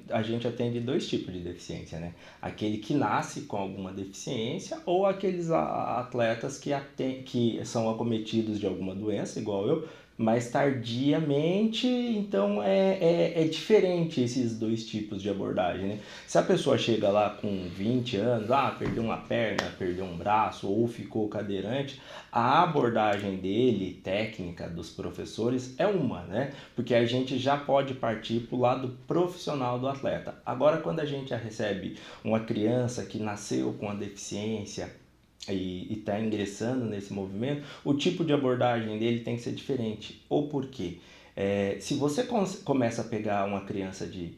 a gente atende dois tipos de deficiência, né? Aquele que nasce com alguma deficiência ou aqueles atletas que são acometidos de alguma doença, igual eu, mais tardiamente. Então é diferente esses dois tipos de abordagem, né? Se a pessoa chega lá com 20 anos, perdeu uma perna, perdeu um braço ou ficou cadeirante, a abordagem dele, técnica dos professores, é uma, né? Porque a gente já pode partir para o lado profissional do atleta. Agora, quando a gente já recebe uma criança que nasceu com a deficiência e está ingressando nesse movimento, o tipo de abordagem dele tem que ser diferente. Ou por quê? Se você começa a pegar uma criança de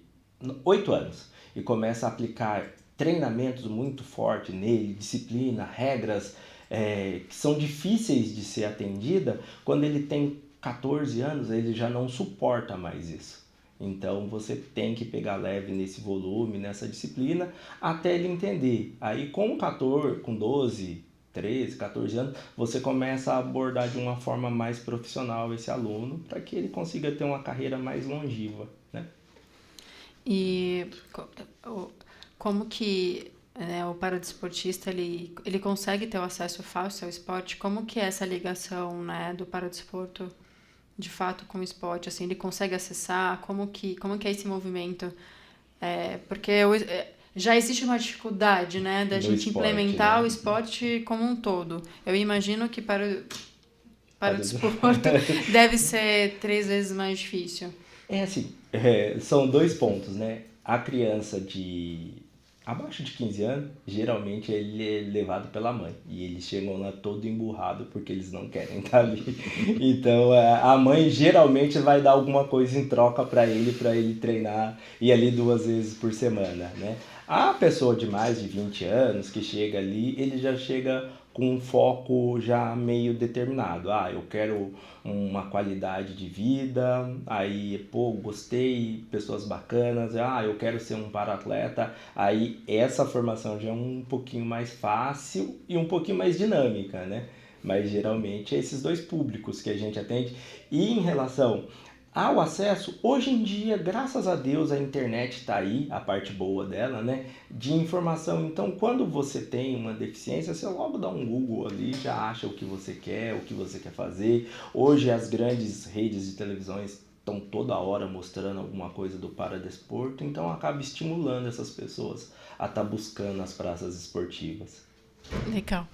8 anos e começa a aplicar treinamentos muito fortes nele, disciplina, regras que são difíceis de ser atendida, quando ele tem 14 anos, ele já não suporta mais isso. Então você tem que pegar leve nesse volume, nessa disciplina, até ele entender. Aí com 12, 13, 14 anos, você começa a abordar de uma forma mais profissional esse aluno, para que ele consiga ter uma carreira mais longeva, né? E como que o paradesportista ele consegue ter o acesso fácil ao esporte? Como que é essa ligação, né, do paradesporto de fato com o esporte? Assim, ele consegue acessar? Como que é esse movimento? Porque já existe uma dificuldade, né, da gente implementar, né, o esporte como um todo. Eu imagino que para o desporto deve ser 3 vezes mais difícil. São 2 pontos, né? A criança abaixo de 15 anos, geralmente ele é levado pela mãe. E eles chegam lá todo emburrado porque eles não querem estar ali. Então a mãe geralmente vai dar alguma coisa em troca para ele treinar e ali 2 vezes por semana, né? A pessoa de mais de 20 anos que chega ali, ele já chega com um foco já meio determinado. Eu quero uma qualidade de vida, aí, gostei, pessoas bacanas, eu quero ser um para-atleta. Aí essa formação já é um pouquinho mais fácil e um pouquinho mais dinâmica, né? Mas geralmente é esses dois públicos que a gente atende. E em relação ao acesso, hoje em dia, graças a Deus, a internet está aí, a parte boa dela, né? De informação. Então, quando você tem uma deficiência, você logo dá um Google ali, já acha o que você quer fazer. Hoje, as grandes redes de televisões estão toda hora mostrando alguma coisa do paradesporto, então acaba estimulando essas pessoas a estar buscando as praças esportivas. Legal.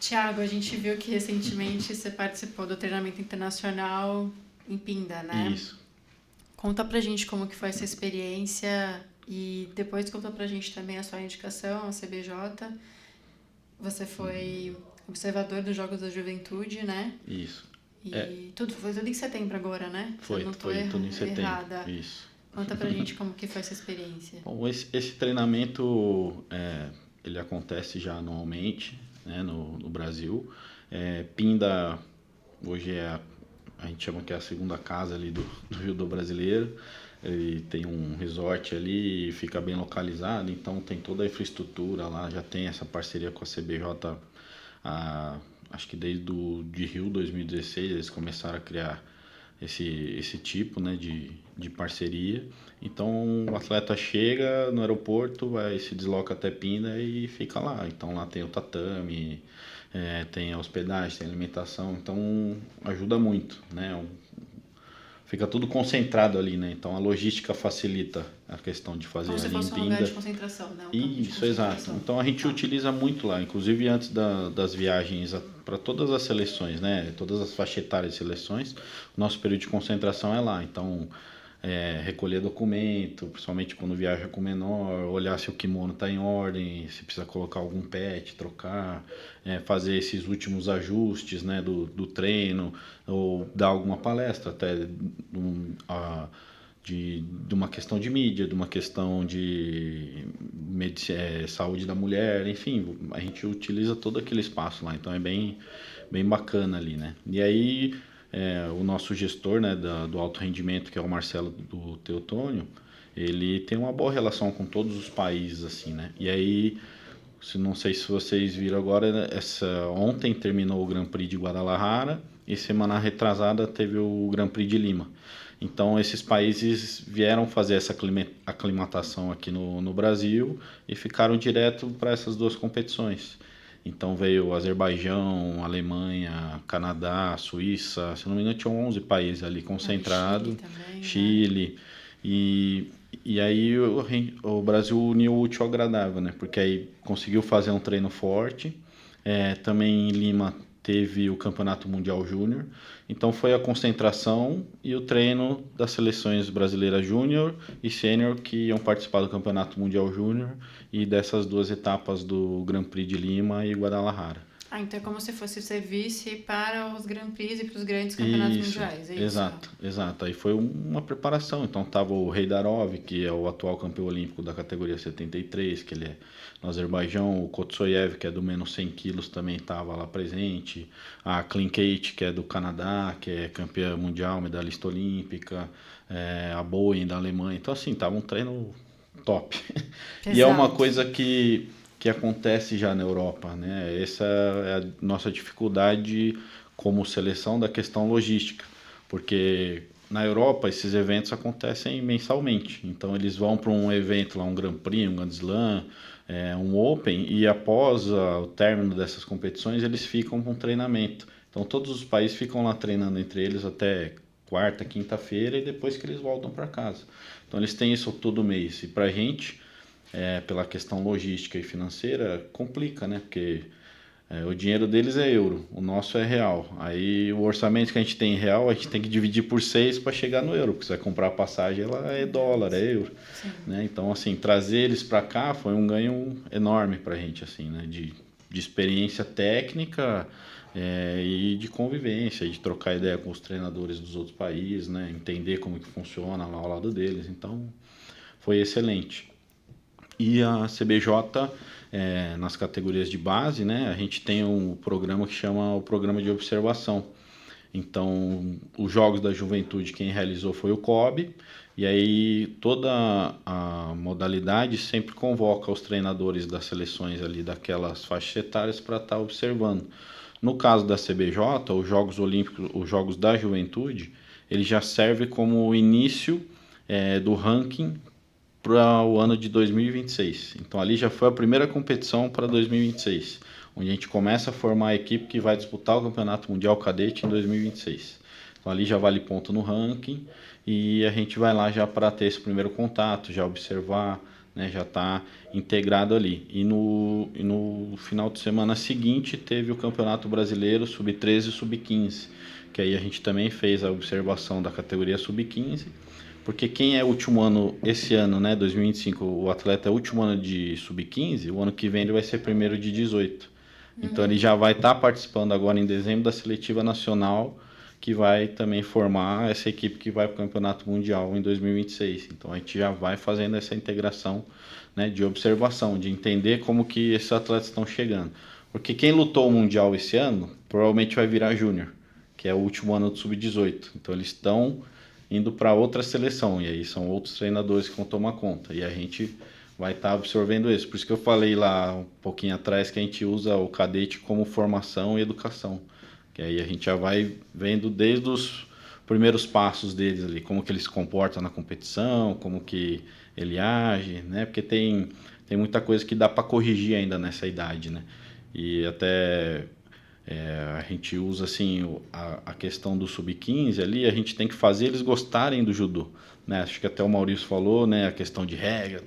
Tiago, a gente viu que recentemente você participou do treinamento internacional em Pinda, né? Isso. Conta pra gente como que foi essa experiência e depois conta pra gente também a sua indicação, a CBJ. Você foi observador dos Jogos da Juventude, né? Isso. E foi tudo em setembro agora, né? Foi tudo em setembro. Errada. Isso. Conta pra gente como que foi essa experiência. Bom, esse treinamento ele acontece já anualmente, né, no Brasil. Pinda hoje a gente chama que é a segunda casa ali do judô brasileiro. Ele tem um resort ali e fica bem localizado, então tem toda a infraestrutura lá, já tem essa parceria com a CBJ, acho que desde de Rio 2016 eles começaram a criar esse tipo, né, de parceria. Então o atleta chega no aeroporto, se desloca até Pinda e fica lá. Então lá tem o tatame, tem a hospedagem, tem a alimentação, então ajuda muito, né? fica tudo concentrado ali, né? Então a logística facilita a questão de fazer Como se a fosse um lugar limpinda. de concentração, né? Um campo de Isso, exato. concentração. Então a gente Tá. utiliza muito lá, inclusive antes das viagens para todas as seleções, né? Todas as faixas etárias de seleções, o nosso período de concentração é lá. Então, recolher documento, principalmente quando viaja com menor, olhar se o kimono está em ordem, se precisa colocar algum pet, trocar, fazer esses últimos ajustes, né, do treino, ou dar alguma palestra até de uma questão de mídia, de uma questão de saúde da mulher, enfim, a gente utiliza todo aquele espaço lá, então é bem bacana ali, né? E aí o nosso gestor, né, do alto rendimento, que é o Marcelo do Teotônio, ele tem uma boa relação com todos os países, assim, né? E aí, não sei se vocês viram agora, ontem terminou o Grand Prix de Guadalajara e semana retrasada teve o Grand Prix de Lima. Então esses países vieram fazer essa aclimatação aqui no Brasil e ficaram direto para essas duas competições. Então veio o Azerbaijão, Alemanha, Canadá, Suíça, se não me engano tinham 11 países ali concentrados, Chile também, Chile, né? e aí o Brasil uniu o útil ao agradável, né? Porque aí conseguiu fazer um treino forte, também em Lima teve o Campeonato Mundial Júnior, então foi a concentração e o treino das seleções brasileiras júnior e sênior que iam participar do Campeonato Mundial Júnior e dessas duas etapas do Grand Prix de Lima e Guadalajara. Ah, então é como se fosse serviço para os Grand Prix e para os grandes campeonatos mundiais, é isso? Exato. Aí foi uma preparação. Então tava o Heidarov, que é o atual campeão olímpico da categoria 73, que ele é no Azerbaijão, o Kotsoyev, que é do menos 100 quilos, também estava lá presente, a Klinkate, que é do Canadá, que é campeã mundial, medalhista olímpica, a Boeing da Alemanha. Então assim, tava um treino top. E é uma coisa que acontece já na Europa, né? Essa é a nossa dificuldade como seleção da questão logística, porque na Europa esses eventos acontecem mensalmente, então eles vão para um evento lá, um Grand Prix, um Grand Slam, um Open, e após o término dessas competições eles ficam com treinamento. Então todos os países ficam lá treinando entre eles até quarta, quinta-feira e depois que eles voltam para casa. Então eles têm isso todo mês, e para a gente pela questão logística e financeira, complica, né? Porque o dinheiro deles é euro, o nosso é real. Aí o orçamento que a gente tem em real, a gente tem que dividir por 6 para chegar no euro, porque você vai comprar a passagem, ela é dólar, é euro. Né? Então, assim, trazer eles para cá foi um ganho enorme para a gente, assim, né? De experiência técnica e de convivência, de trocar ideia com os treinadores dos outros países, né? Entender como que funciona lá ao lado deles. Então, foi excelente. E a CBJ, nas categorias de base, né, a gente tem um programa que chama o Programa de Observação. Então, os Jogos da Juventude, quem realizou foi o COB, e aí toda a modalidade sempre convoca os treinadores das seleções ali daquelas faixas etárias para estar observando. No caso da CBJ, os Jogos Olímpicos, os Jogos da Juventude, ele já serve como o início do ranking para o ano de 2026. Então ali já foi a primeira competição para 2026, onde a gente começa a formar a equipe que vai disputar o Campeonato Mundial Cadete em 2026. Então ali já vale ponto no ranking e a gente vai lá já para ter esse primeiro contato, já observar, né, já está integrado ali. E no final de semana seguinte teve o Campeonato Brasileiro Sub-13 e Sub-15, que aí a gente também fez a observação da categoria Sub-15, porque quem é último ano, esse ano, né, 2025, o atleta é último ano de sub-15, o ano que vem ele vai ser primeiro de 18. Então ele já vai estar participando agora em dezembro da seletiva nacional, que vai também formar essa equipe que vai para o Campeonato Mundial em 2026. Então a gente já vai fazendo essa integração, né, de observação, de entender como que esses atletas estão chegando. Porque quem lutou o Mundial esse ano, provavelmente vai virar júnior, que é o último ano do sub-18. Então eles estão indo para outra seleção, e aí são outros treinadores que vão tomar conta, e a gente vai estar absorvendo isso. Por isso que eu falei lá um pouquinho atrás que a gente usa o cadete como formação e educação, que aí a gente já vai vendo desde os primeiros passos deles ali, como que ele se comporta na competição, como que ele age, né? Porque tem muita coisa que dá para corrigir ainda nessa idade, né? E até A gente usa assim a questão do sub-15 ali, a gente tem que fazer eles gostarem do judô, né? Acho que até o Maurício falou, né, a questão de regra,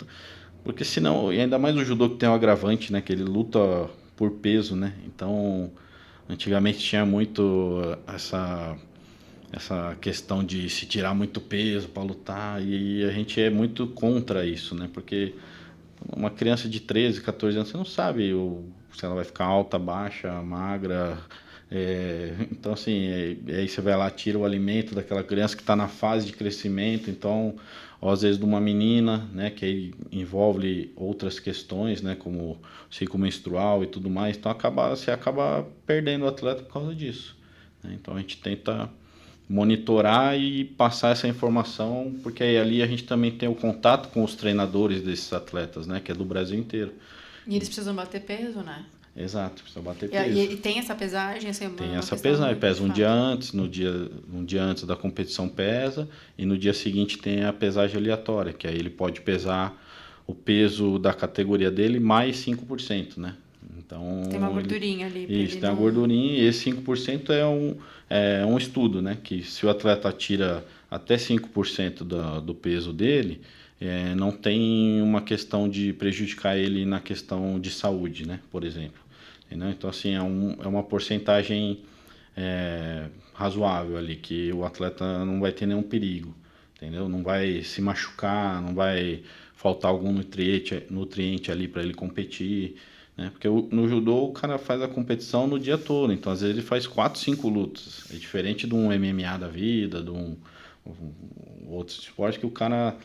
porque senão, e ainda mais o judô que tem um agravante, né, que ele luta por peso, né? Então, antigamente tinha muito essa questão de se tirar muito peso para lutar, e a gente é muito contra isso, né? Porque uma criança de 13, 14 anos, você não sabe se ela vai ficar alta, baixa, magra. Então, assim, aí você vai lá, tira o alimento daquela criança que está na fase de crescimento. Então, ou às vezes de uma menina, né, que aí envolve outras questões, né, como ciclo menstrual e tudo mais. Então, você acaba perdendo o atleta por causa disso, né? Então, a gente tenta monitorar e passar essa informação, porque aí ali a gente também tem o contato com os treinadores desses atletas, né, que é do Brasil inteiro. E eles precisam bater peso, né? Exato, precisa bater E, peso. e tem essa pesagem, assim, Tem uma essa questão pesagem, de pesa um fato. dia antes, um dia antes da competição pesa, e no dia seguinte tem a pesagem aleatória, que aí ele pode pesar o peso da categoria dele mais 5%, né? Então, Tem uma gordurinha ali. Pra isso, ele tem a não... gordurinha, e esse 5% é um estudo, né? Que se o atleta tira até 5% do peso dele, não tem uma questão de prejudicar ele na questão de saúde, né? Por exemplo. Entendeu? Então, assim, é uma porcentagem razoável ali, que o atleta não vai ter nenhum perigo, entendeu? Não vai se machucar, não vai faltar algum nutriente ali para ele competir, né? Porque no judô o cara faz a competição no dia todo, então às vezes ele faz 4, 5 lutas. É diferente de um MMA da vida, de um outro esporte que o cara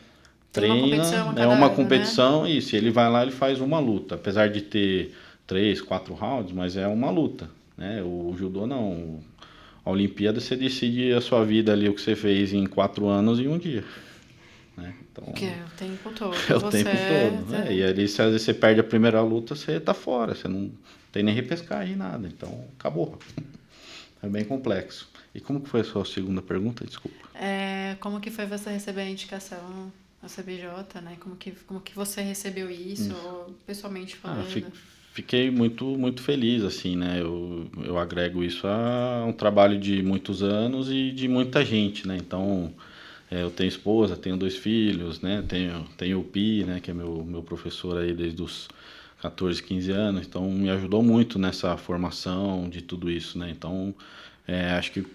Tem uma treina, competição a é cada uma ano, né? competição e se ele vai lá ele faz uma luta, apesar de ter 3, 4 rounds, mas é uma luta, né? O judô não. A Olimpíada você decide a sua vida ali, o que você fez em 4 anos em um dia, né? Então, Que é o tempo todo. é o Você tempo todo, né? E ali, se às vezes você perde a primeira luta, você tá fora, você não tem nem repescagem, nada. Então, acabou. É bem complexo. E como que foi a sua segunda pergunta? Desculpa. Como que foi você receber a indicação na CBJ, né? Como que você recebeu isso, pessoalmente falando? Fiquei muito, muito feliz, assim, né? Eu agrego isso a um trabalho de muitos anos e de muita gente, né? Então, eu tenho esposa, tenho 2 filhos, né? Tenho o Pi, né? Que é meu professor aí desde os 14, 15 anos. Então, me ajudou muito nessa formação de tudo isso, né? Então, acho que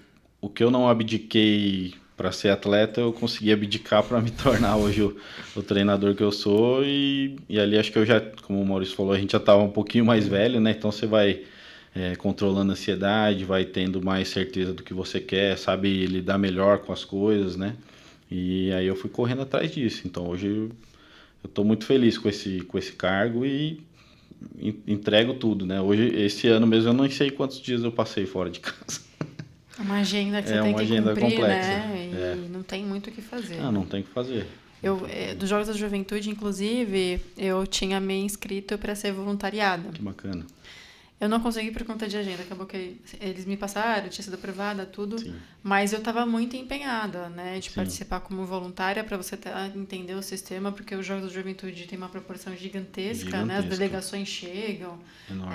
o que eu não abdiquei para ser atleta, eu consegui abdicar para me tornar hoje o treinador que eu sou. E ali acho que eu já, como o Maurício falou, a gente já estava um pouquinho mais velho, né? Então, você vai controlando a ansiedade, vai tendo mais certeza do que você quer, sabe lidar melhor com as coisas, né? E aí eu fui correndo atrás disso. Então hoje eu estou muito feliz com esse cargo e entrego tudo, né? Hoje, esse ano mesmo, eu não sei quantos dias eu passei fora de casa. É uma agenda que você É tem uma que agenda cumprir, complexa. né? E não tem muito o que fazer. Ah, não tem o que fazer. Dos Jogos da Juventude, inclusive, eu tinha me inscrito para ser voluntariada. Que bacana. Eu não consegui por conta de agenda, acabou que eles me passaram, tinha sido aprovada, tudo, Sim. mas eu estava muito empenhada, né, de Sim. participar como voluntária para você entender o sistema, porque os Jogos da Juventude tem uma proporção gigantesca, né, as delegações chegam,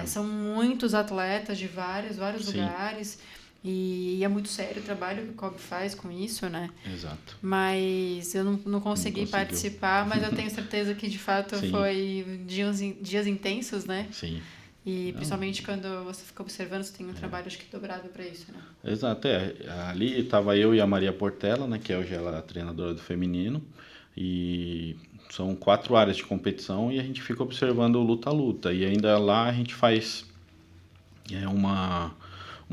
são muitos atletas de vários Sim. lugares, e é muito sério o trabalho que o COB faz com isso, né? Exato. Mas eu não consegui participar, mas eu tenho certeza que de fato Sim. foi dias intensos, né? Sim. E principalmente quando você fica observando, você tem um trabalho, acho que dobrado para isso, né? Exato, ali estava eu e a Maria Portela, né, que hoje ela é a treinadora do feminino, e são 4 áreas de competição e a gente fica observando o luta a luta, e ainda lá a gente faz uma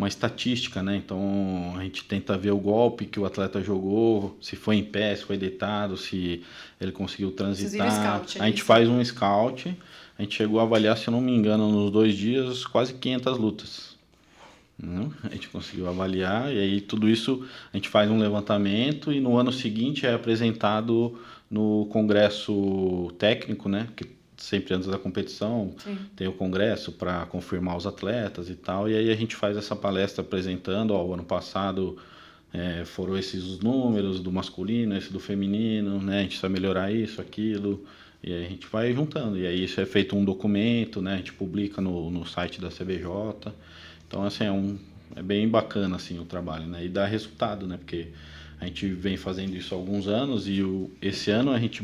estatística, né? Então a gente tenta ver o golpe que o atleta jogou, se foi em pé, se foi deitado, se ele conseguiu transitar. A gente faz um scout. A gente chegou a avaliar, se eu não me engano, nos 2 dias, quase 500 lutas. A gente conseguiu avaliar e aí tudo isso a gente faz um levantamento e no ano seguinte é apresentado no congresso técnico, né? Que sempre antes da competição tem o congresso para confirmar os atletas e tal. E aí a gente faz essa palestra apresentando, o ano passado foram esses os números do masculino, esse do feminino, né? A gente precisa melhorar isso, aquilo. E aí a gente vai juntando. E aí isso é feito um documento, né? A gente publica no site da CBJ. Então, assim, é bem bacana, assim, o trabalho, né? E dá resultado, né? Porque a gente vem fazendo isso há alguns anos e esse ano a gente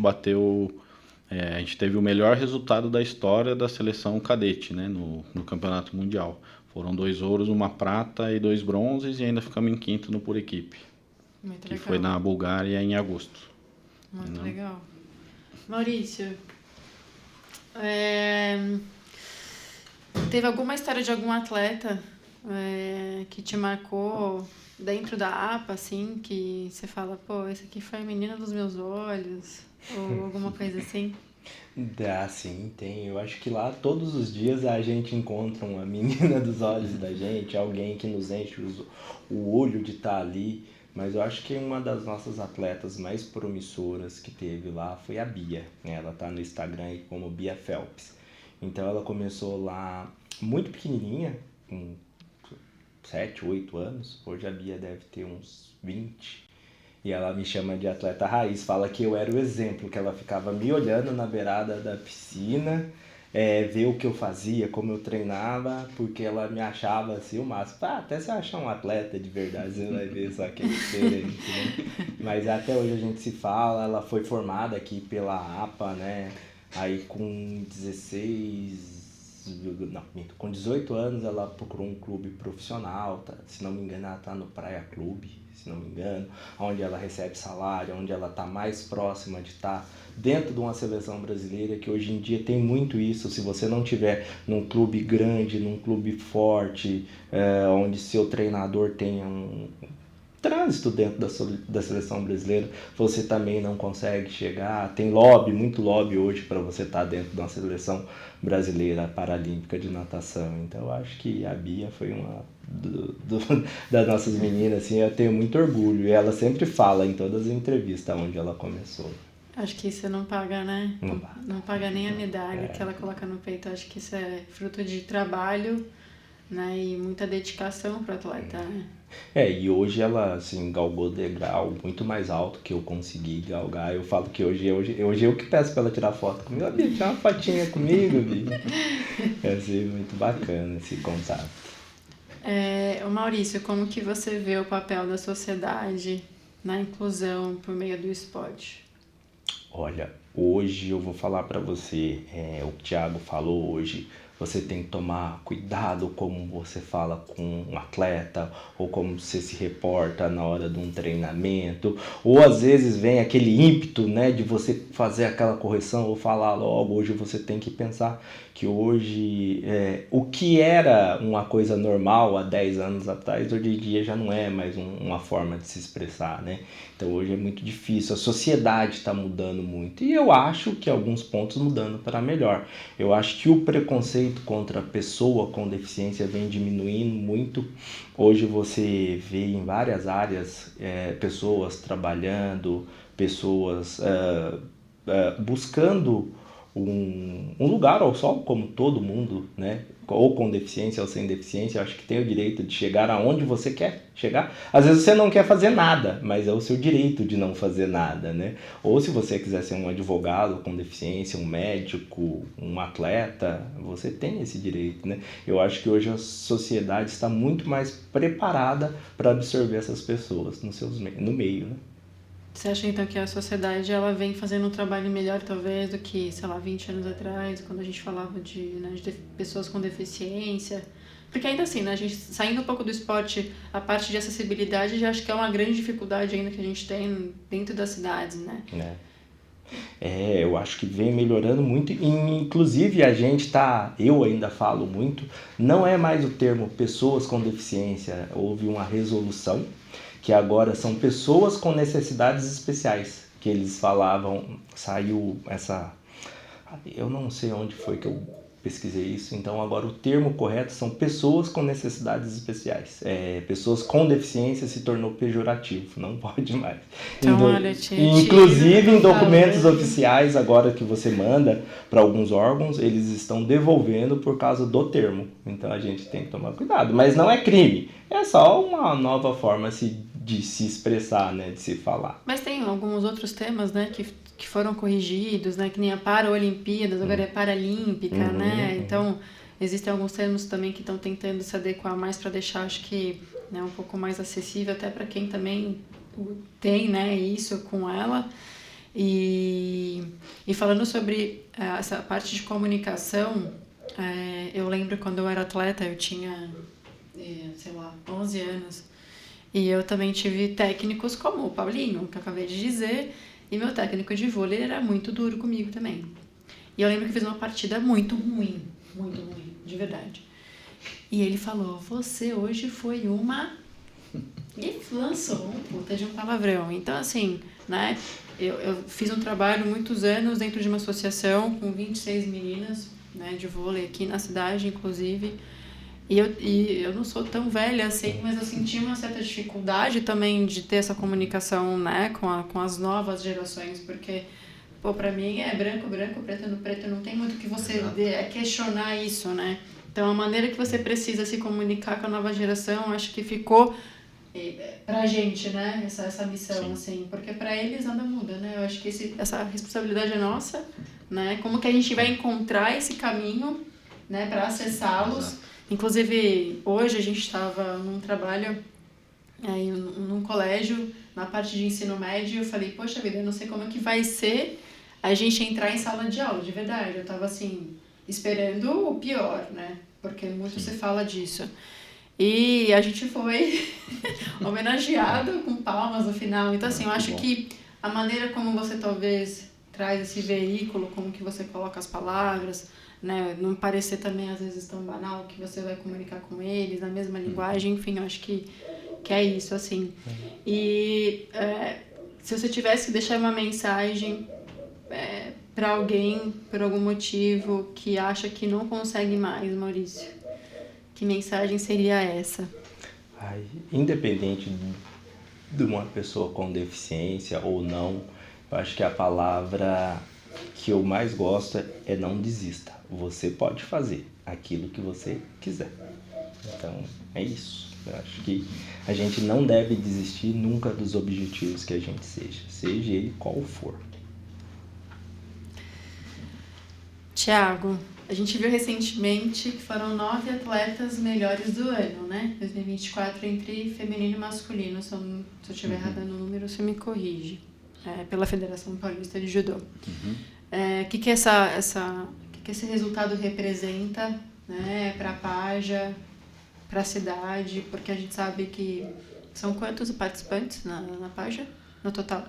a gente teve o melhor resultado da história da seleção cadete, né? No Campeonato Mundial. Foram 2 ouros, uma prata e 2 bronzes e ainda ficamos em quinto no por equipe. Muito Que legal. foi na Bulgária em agosto. Muito Não. legal. Maurício, teve alguma história de algum atleta que te marcou dentro da APA, assim, que você fala, pô, esse aqui foi a menina dos meus olhos, ou alguma coisa assim? Sim, tem. Eu acho que lá todos os dias a gente encontra uma menina dos olhos da gente, alguém que nos enche o olho de estar ali. Mas eu acho que uma das nossas atletas mais promissoras que teve lá foi a Bia, né? Ela tá no Instagram aí como Bia Phelps. Então ela começou lá muito pequenininha, com 7, 8 anos. Hoje a Bia deve ter uns 20. E ela me chama de atleta raiz, fala que eu era o exemplo, que ela ficava me olhando na beirada da piscina, ver o que eu fazia, como eu treinava, porque ela me achava assim o máximo. Até se eu achar um atleta de verdade, você vai ver só que é diferente, né? Mas até hoje a gente se fala, ela foi formada aqui pela APA, né? Aí com 18 anos ela procurou um clube profissional, tá? Se não me engano ela tá no Praia Clube, se não me engano, onde ela recebe salário, onde ela tá mais próxima de estar dentro de uma seleção brasileira, que hoje em dia tem muito isso. Se você não tiver num clube grande, num clube forte, onde seu treinador tenha um trânsito dentro da seleção brasileira, você também não consegue chegar. Tem muito lobby hoje para você estar dentro de uma seleção brasileira paralímpica de natação. Então eu acho que a Bia foi uma das nossas meninas, assim, eu tenho muito orgulho. E ela sempre fala em todas as entrevistas onde ela começou. Acho que isso não paga, né? Não paga nem a medalha que ela coloca no peito. Acho que isso é fruto de trabalho, né? E muita dedicação para o atleta, né? E hoje ela, assim, galgou degrau muito mais alto que eu consegui galgar. Eu falo que hoje eu que peço pra ela tirar foto comigo. Bia, tira uma fotinha comigo, Bia. É assim, muito bacana esse contato. Maurício, como que você vê o papel da sociedade na inclusão por meio do esporte? Olha, hoje eu vou falar pra você, o que o Thiago falou hoje, você tem que tomar cuidado como você fala com um atleta, ou como você se reporta na hora de um treinamento, ou às vezes vem aquele ímpeto, né, de você fazer aquela correção ou falar logo. Hoje você tem que pensar que hoje o que era uma coisa normal há 10 anos atrás, hoje em dia já não é mais uma forma de se expressar, né? Então hoje é muito difícil, a sociedade está mudando muito e eu acho que alguns pontos mudando para melhor. Eu acho que o preconceito contra a pessoa com deficiência vem diminuindo muito. Hoje você vê em várias áreas pessoas trabalhando, pessoas buscando um lugar ao sol, como todo mundo, né? Ou com deficiência ou sem deficiência. Eu acho que tem o direito de chegar aonde você quer chegar. Às vezes você não quer fazer nada, mas é o seu direito de não fazer nada, né? Ou se você quiser ser um advogado com deficiência, um médico, um atleta, você tem esse direito, né? Eu acho que hoje a sociedade está muito mais preparada para absorver essas pessoas no meio, né? Você acha então que a sociedade ela vem fazendo um trabalho melhor talvez do que, sei lá, 20 anos atrás, quando a gente falava de pessoas com deficiência? Porque ainda assim, né, a gente saindo um pouco do esporte, a parte de acessibilidade já acho que é uma grande dificuldade ainda que a gente tem dentro das cidades, né? Eu acho que vem melhorando muito, inclusive eu ainda falo muito, não é mais o termo pessoas com deficiência, houve uma resolução que agora são pessoas com necessidades especiais, que eles falavam, saiu eu não sei onde foi que eu pesquisei isso, então agora o termo correto são pessoas com necessidades especiais. Pessoas com deficiência se tornou pejorativo, não pode mais. Então, Inclusive em documentos oficiais agora que você manda para alguns órgãos, eles estão devolvendo por causa do termo. Então a gente tem que tomar cuidado, mas não é crime, é só uma nova forma de se expressar, né, de se falar. Mas tem alguns outros temas, né, que que foram corrigidos, né? Que nem a Paralimpíadas, agora é Paralímpica, né? Então, existem alguns termos também que estão tentando se adequar mais para deixar, acho que, né, um pouco mais acessível até para quem também tem, né, isso com ela. E falando sobre essa parte de comunicação, eu lembro quando eu era atleta, eu tinha, sei lá, 11 anos. E eu também tive técnicos como o Paulinho, que eu acabei de dizer, e meu técnico de vôlei era muito duro comigo também. E eu lembro que eu fiz uma partida muito ruim, de verdade. E ele falou, você hoje foi uma... E lançou um puta de um palavrão. Então, assim, né, eu fiz um trabalho muitos anos dentro de uma associação com 26 meninas, né, de vôlei aqui na cidade, inclusive. E eu não sou tão velha assim, mas eu senti uma certa dificuldade também de ter essa comunicação, né, com as novas gerações, porque, pô, pra mim é branco, preto no preto, não tem muito o que você questionar isso, né? Então, a maneira que você precisa se comunicar com a nova geração, acho que ficou pra gente, né, essa missão, assim, porque pra eles nada muda, né? Eu acho que essa responsabilidade é nossa, né? Como que a gente vai encontrar esse caminho, né, pra acessá-los. Exato. Inclusive, hoje a gente estava num trabalho num colégio, na parte de ensino médio, eu falei, poxa vida, eu não sei como é que vai ser a gente entrar em sala de aula, de verdade. Eu estava, assim, esperando o pior, né? Porque muito se fala disso. E a gente foi homenageado com palmas no final. Então, assim, eu acho que a maneira como você talvez traz esse veículo, como que você coloca as palavras, né, não parecer também às vezes tão banal que você vai comunicar com eles na mesma linguagem, enfim, eu acho que é isso, assim. E se você tivesse que deixar uma mensagem para alguém, por algum motivo, que acha que não consegue mais, Maurício, que mensagem seria essa? Independente de uma pessoa com deficiência ou não, eu acho que a palavra que eu mais gosto é não desista. Você pode fazer aquilo que você quiser. Então, é isso. Eu acho que a gente não deve desistir nunca dos objetivos que a gente seja ele qual for. Tiago, a gente viu recentemente que foram 9 atletas melhores do ano, né? 2024 entre feminino e masculino. Se eu estiver errada no número, você me corrige. Pela Federação Paulista de Judô. O que esse resultado representa, né, para a Paja, para a cidade? Porque a gente sabe que são quantos participantes na Paja, no total?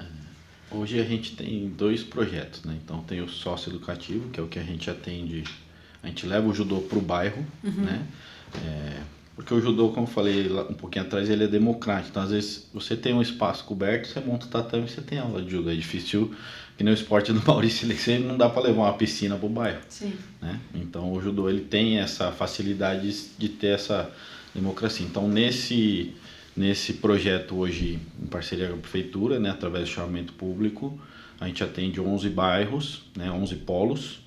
Hoje a gente tem 2 projetos, né? Então tem o sócio educativo, que é o que a gente atende, a gente leva o judô para o bairro, né? Porque o judô, como eu falei lá um pouquinho atrás, ele é democrático. Então, às vezes, você tem um espaço coberto, você monta o tatame e você tem aula de judô. É difícil, que nem o esporte do Maurício Alexandre, não dá para levar uma piscina para o bairro. Sim. Né? Então, o judô ele tem essa facilidade de ter essa democracia. Então, nesse projeto hoje, em parceria com a prefeitura, né, através do chamamento público, a gente atende 11 bairros, né, 11 polos.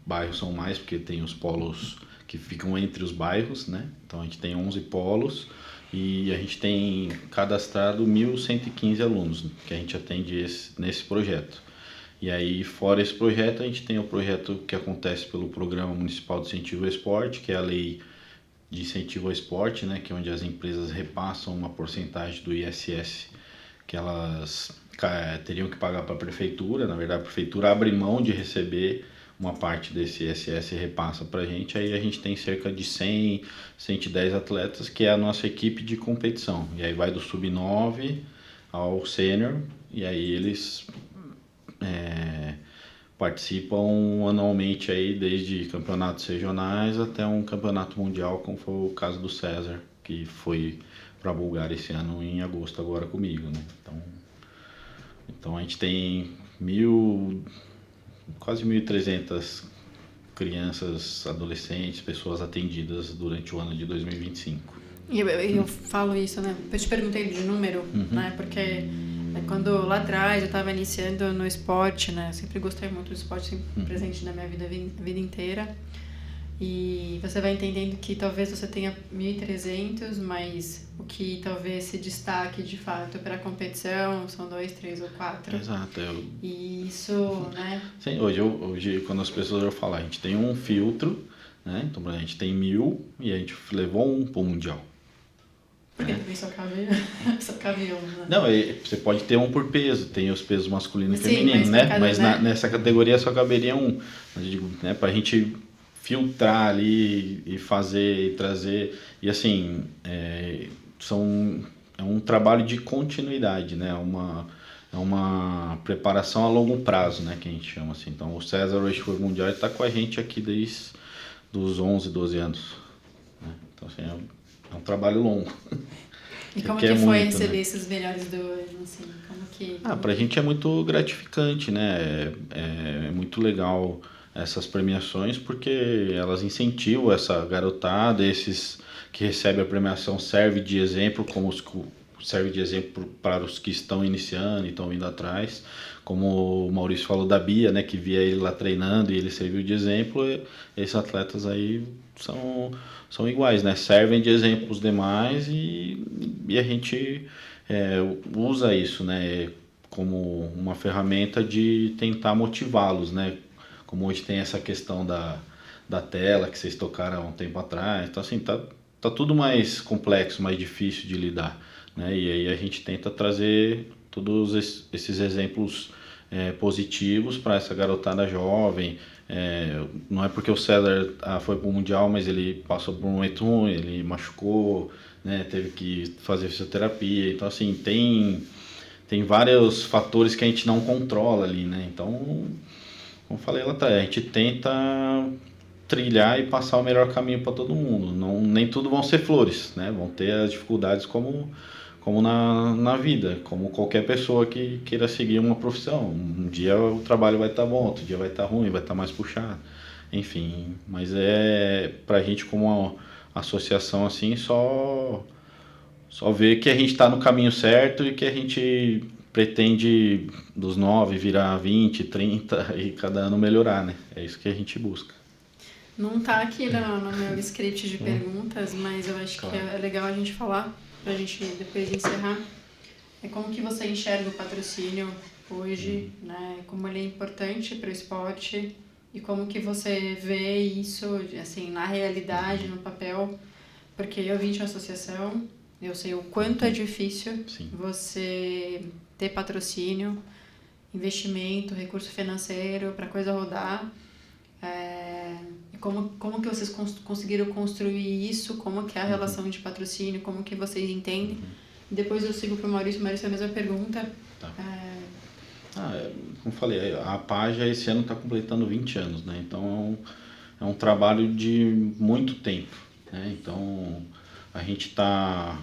Bairros são mais porque tem os polos que ficam entre os bairros, né? Então a gente tem 11 polos e a gente tem cadastrado 1.115 alunos que a gente atende nesse projeto. E aí, fora esse projeto, a gente tem o projeto que acontece pelo Programa Municipal de Incentivo ao Esporte, que é a lei de incentivo ao esporte, né? Que é onde as empresas repassam uma porcentagem do ISS que elas teriam que pagar para a prefeitura. Na verdade, a prefeitura abre mão de receber uma parte desse ISS e repassa para a gente. Aí a gente tem cerca de 100, 110 atletas, que é a nossa equipe de competição. E aí vai do sub-9 ao sênior, e aí eles participam anualmente aí, desde campeonatos regionais até um campeonato mundial, como foi o caso do César, que foi para a Bulgária esse ano em agosto agora comigo, né? Então a gente tem quase 1.300 crianças, adolescentes, pessoas atendidas durante o ano de 2025. E eu falo isso, né? Eu te perguntei de número, né? Porque quando lá atrás eu estava iniciando no esporte, né? Eu sempre gostei muito do esporte, sempre presente na minha vida inteira. E você vai entendendo que talvez você tenha 1.300, mas o que talvez se destaque de fato para a competição são 2, 3 ou 4. Exato. E isso, né? Sim, hoje, quando as pessoas vão falar, a gente tem um filtro, né? Então a gente tem 1.000 e a gente levou um para o Mundial. Porque também só cabe um, né? Não, você pode ter um por peso, tem os pesos masculino e Sim, feminino, mas né? cada, Mas né? nessa categoria só caberia um. Mas eu digo, né, pra gente filtrar ali e fazer e trazer. E assim, é um trabalho de continuidade, né? É uma preparação a longo prazo, né? Que a gente chama assim. Então o César hoje foi mundial e está com a gente aqui desde os 11, 12 anos. Né? Então assim, é um trabalho longo. E como Que que é foi muito, receber né? esses melhores do ano, assim? Pra gente é muito gratificante, né? É muito legal essas premiações porque elas incentivam essa garotada, esses que recebem a premiação serve de exemplo, serve de exemplo para os que estão iniciando e estão vindo atrás. Como o Maurício falou da Bia, né? Que via ele lá treinando e ele serviu de exemplo, esses atletas aí são iguais, né? Servem de exemplo os demais e a gente usa isso, né? Como uma ferramenta de tentar motivá-los, né? Como hoje tem essa questão da tela que vocês tocaram há um tempo atrás. Então, assim, tá tudo mais complexo, mais difícil de lidar, né? E aí a gente tenta trazer todos esses exemplos positivos para essa garotada jovem. Não é porque o César foi para o Mundial, mas ele passou por um momento ruim, ele machucou, né? Teve que fazer fisioterapia. Então, assim, tem vários fatores que a gente não controla ali, né? Então, como eu falei lá atrás, a gente tenta trilhar e passar o melhor caminho para todo mundo. Não, nem tudo vão ser flores, né? Vão ter as dificuldades como na vida, como qualquer pessoa que queira seguir uma profissão. Um dia o trabalho vai estar bom, outro dia vai estar ruim, vai estar mais puxado. Enfim, mas pra gente como associação assim, só ver que a gente está no caminho certo e que a gente pretende dos 9 virar 20, 30 e cada ano melhorar, né? É isso que a gente busca. Não tá aqui no meu script de perguntas, mas eu acho que é legal a gente falar, pra gente depois encerrar. É como que você enxerga o patrocínio hoje, né? Como ele é importante para o esporte e como que você vê isso, assim, na realidade, no papel. Porque eu vim de uma associação, eu sei o quanto é difícil você ter patrocínio, investimento, recurso financeiro para a coisa rodar. E como que vocês conseguiram construir isso, como que é a relação de patrocínio, como que vocês entendem. Depois eu sigo para o Maurício, a mesma pergunta. Tá. Como eu falei, a Paja esse ano está completando 20 anos, né? Então é um trabalho de muito tempo, né? Então a gente está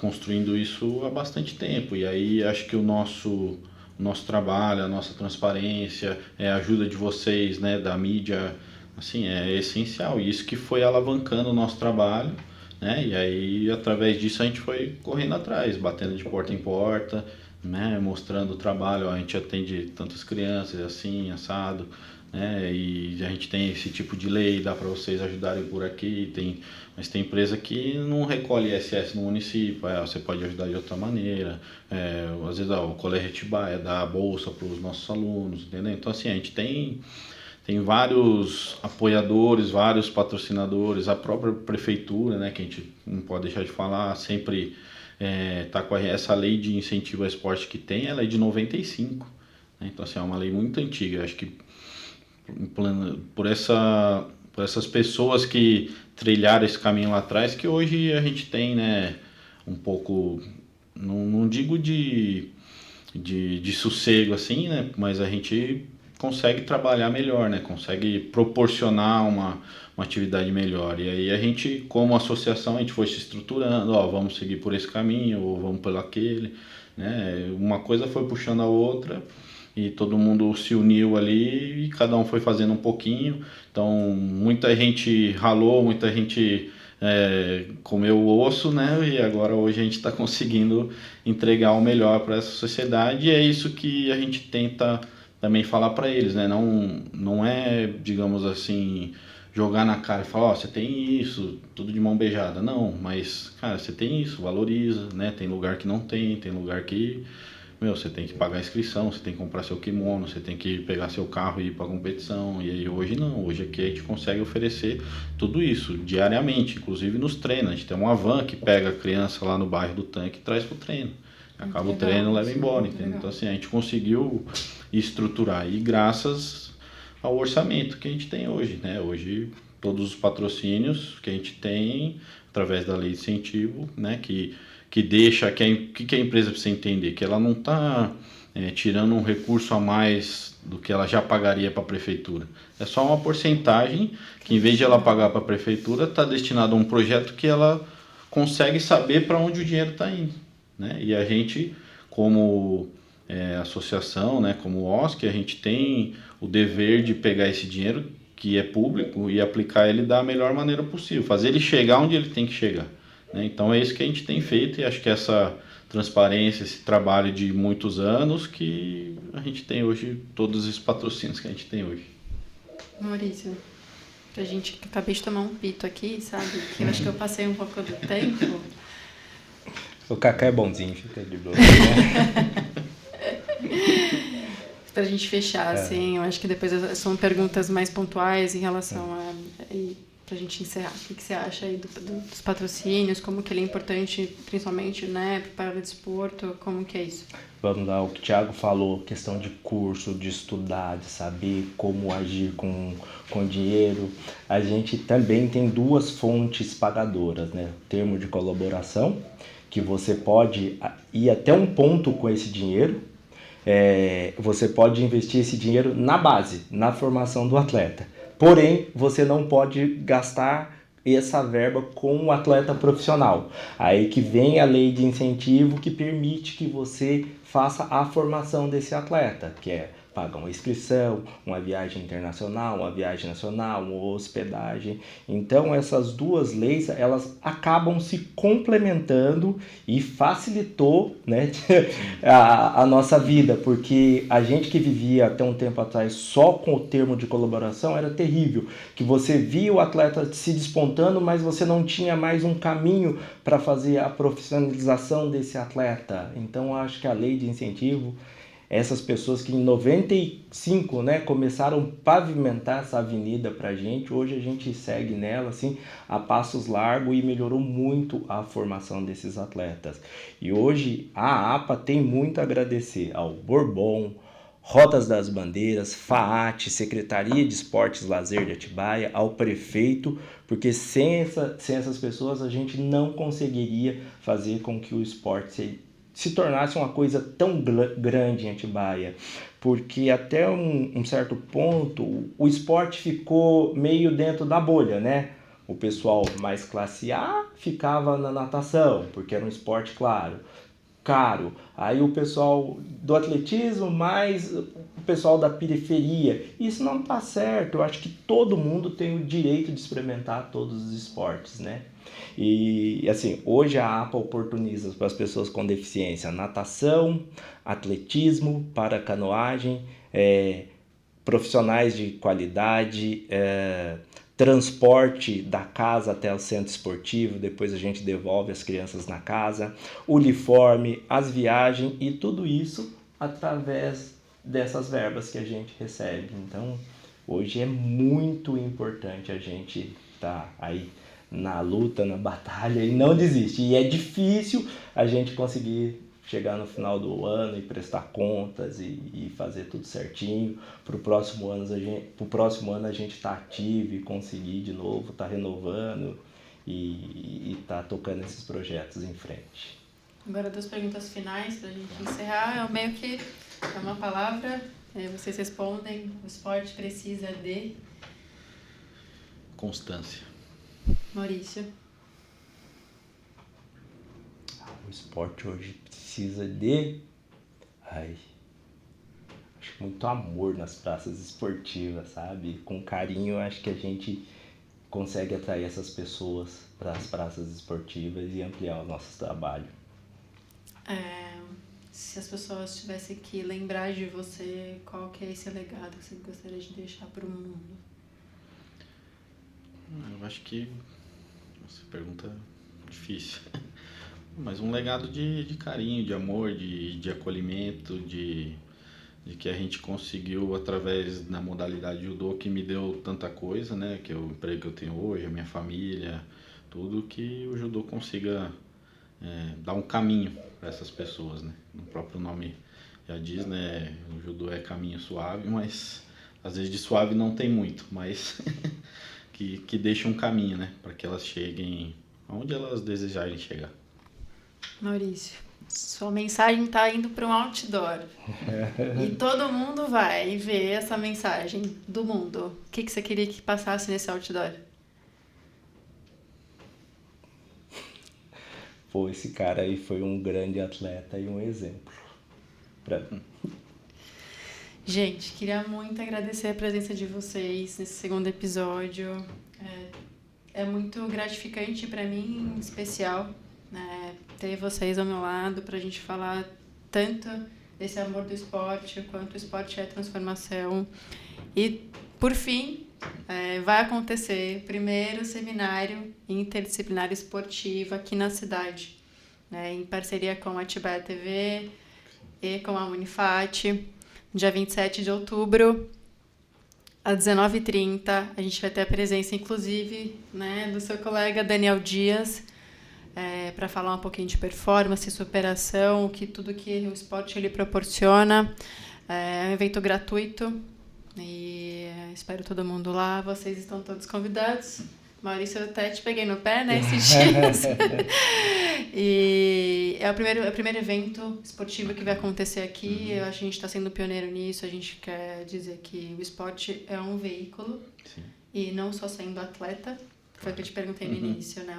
construindo isso há bastante tempo e aí acho que o nosso trabalho, a nossa transparência, a ajuda de vocês, né, da mídia, assim, é essencial. E isso que foi alavancando o nosso trabalho, né? E aí através disso a gente foi correndo atrás, batendo de porta em porta, né, mostrando o trabalho. Ó, a gente atende tantas crianças assim, assado, né? E a gente tem esse tipo de lei, dá para vocês ajudarem por aqui. Mas tem empresa que não recolhe ISS no município, você pode ajudar de outra maneira. Às vezes o Colégio Atibaia dá a bolsa para os nossos alunos, entendeu? Então assim, a gente tem vários apoiadores, vários patrocinadores, a própria prefeitura, né, que a gente não pode deixar de falar, sempre tá com essa lei de incentivo ao esporte que tem, ela é de 95, né? Então assim, é uma lei muito antiga. Eu acho que por essas pessoas que trilharam esse caminho lá atrás, que hoje a gente tem, né, um pouco, não digo de sossego assim, né, mas a gente consegue trabalhar melhor, né, consegue proporcionar uma atividade melhor. E aí a gente, como associação, a gente foi se estruturando, vamos seguir por esse caminho ou vamos pelo aquele, né, uma coisa foi puxando a outra e todo mundo se uniu ali e cada um foi fazendo um pouquinho. Então muita gente ralou, muita gente comeu o osso, né? E agora hoje a gente está conseguindo entregar o melhor para essa sociedade e é isso que a gente tenta também falar para eles, né? Não é, digamos assim, jogar na cara e falar, ó, você tem isso, tudo de mão beijada. Não, mas, cara, você tem isso, valoriza, né? Tem lugar que não tem lugar que, meu, você tem que pagar a inscrição, você tem que comprar seu kimono, você tem que pegar seu carro e ir pra competição. E aí hoje não, hoje aqui a gente consegue oferecer tudo isso diariamente, inclusive nos treinos. A gente tem uma van que pega a criança lá no bairro do Tanque e traz pro treino. Acaba o treino, leva embora, entendeu? Então assim, a gente conseguiu estruturar e graças ao orçamento que a gente tem hoje, né? Hoje todos os patrocínios que a gente tem através da lei de incentivo, né? Que deixa que a empresa precisa entender que ela não está tirando um recurso a mais do que ela já pagaria para a prefeitura. É só uma porcentagem que, em vez de ela pagar para a prefeitura, está destinado a um projeto que ela consegue saber para onde o dinheiro está indo, né? E a gente, como associação, né, como OSC, a gente tem o dever de pegar esse dinheiro que é público e aplicar ele da melhor maneira possível, fazer ele chegar onde ele tem que chegar, né? Então é isso que a gente tem feito e acho que essa transparência, esse trabalho de muitos anos que a gente tem hoje, todos os patrocínios que a gente tem hoje. Maurício, pra gente, que eu acabei de tomar um pito aqui, sabe? Que eu acho que eu passei um pouco do tempo. O Kaká é bonzinho, fica de boa. Né? Pra gente fechar, assim, eu acho que depois são perguntas mais pontuais em relação a... pra gente encerrar. O que você acha aí dos patrocínios? Como que ele é importante, principalmente, né, para o desporto? Como que é isso? Vamos lá, o que o Thiago falou, questão de curso, de estudar, de saber como agir com dinheiro. A gente também tem duas fontes pagadoras, né? O termo de colaboração, que você pode ir até um ponto com esse dinheiro. Você pode investir esse dinheiro na base, na formação do atleta. Porém, você não pode gastar essa verba com o atleta profissional. Aí que vem a lei de incentivo que permite que você faça a formação desse atleta, que é pagar uma inscrição, uma viagem internacional, uma viagem nacional, uma hospedagem. Então essas duas leis, elas acabam se complementando e facilitou, né, a nossa vida, porque a gente que vivia até um tempo atrás só com o termo de colaboração era terrível, que você via o atleta se despontando, mas você não tinha mais um caminho para fazer a profissionalização desse atleta. Então acho que a lei de incentivo, essas pessoas que em 95, né, começaram a pavimentar essa avenida pra gente, hoje a gente segue nela assim, a passos largos e melhorou muito a formação desses atletas. E hoje a APA tem muito a agradecer ao Bourbon, Rotas das Bandeiras, FAAT, Secretaria de Esportes e Lazer de Atibaia, ao prefeito, porque sem essas pessoas a gente não conseguiria fazer com que o esporte se tornasse uma coisa tão grande em Atibaia, porque até um certo ponto o esporte ficou meio dentro da bolha, né? O pessoal mais classe A ficava na natação, porque era um esporte caro. Aí o pessoal do atletismo, mais o pessoal da periferia. Isso não tá certo. Eu acho que todo mundo tem o direito de experimentar todos os esportes, né? E assim, hoje a APA oportuniza para as pessoas com deficiência natação, atletismo, paracanoagem, profissionais de qualidade, transporte da casa até o centro esportivo, depois a gente devolve as crianças na casa, uniforme, as viagens e tudo isso através dessas verbas que a gente recebe. Então, hoje é muito importante a gente estar aí na luta, na batalha e não desiste. E é difícil a gente conseguir chegar no final do ano e prestar contas e fazer tudo certinho. Pro próximo ano a gente tá ativo e conseguir de novo, tá renovando e tá tocando esses projetos em frente. Agora 2 perguntas finais pra gente encerrar. É meio que é uma palavra, vocês respondem, o esporte precisa de... Constância. Maurício. O esporte hoje precisa de... acho que muito amor nas praças esportivas, sabe? Com carinho, acho que a gente consegue atrair essas pessoas para as praças esportivas e ampliar o nosso trabalho. Se as pessoas tivessem que lembrar de você, qual que é esse legado que você gostaria de deixar para o mundo? acho que essa pergunta é difícil. Mas um legado de carinho, de amor, de acolhimento, de que a gente conseguiu através da modalidade judô, que me deu tanta coisa, né? Que é o emprego que eu tenho hoje, a minha família, tudo, que o judô consiga dar um caminho para essas pessoas, né? O próprio nome já diz, né? O judô é caminho suave, mas às vezes de suave não tem muito, mas que deixa um caminho, né? Para que elas cheguem aonde elas desejarem chegar. Maurício, sua mensagem está indo para um outdoor. E todo mundo vai ver essa mensagem do mundo. O que você queria que passasse nesse outdoor? Pô, esse cara aí foi um grande atleta e um exemplo pra mim. Gente, queria muito agradecer a presença de vocês nesse segundo episódio. É muito gratificante para mim, em especial, né, ter vocês ao meu lado para a gente falar tanto desse amor do esporte, quanto o esporte é transformação. E, por fim, vai acontecer o primeiro seminário interdisciplinar esportivo aqui na cidade, né, em parceria com a Atibaia TV e com a Unifat. Dia 27 de outubro, às 19h30, a gente vai ter a presença, inclusive, né, do seu colega Daniel Dias, para falar um pouquinho de performance, superação, tudo que o esporte ele proporciona. É um evento gratuito e espero todo mundo lá. Vocês estão todos convidados. Maurício, eu até te peguei no pé, né, esses dias. E é o primeiro evento esportivo que vai acontecer aqui. Eu acho que a gente está sendo pioneiro nisso. A gente quer dizer que o esporte é um veículo. Sim. E não só sendo atleta. Foi o que eu te perguntei no início, né?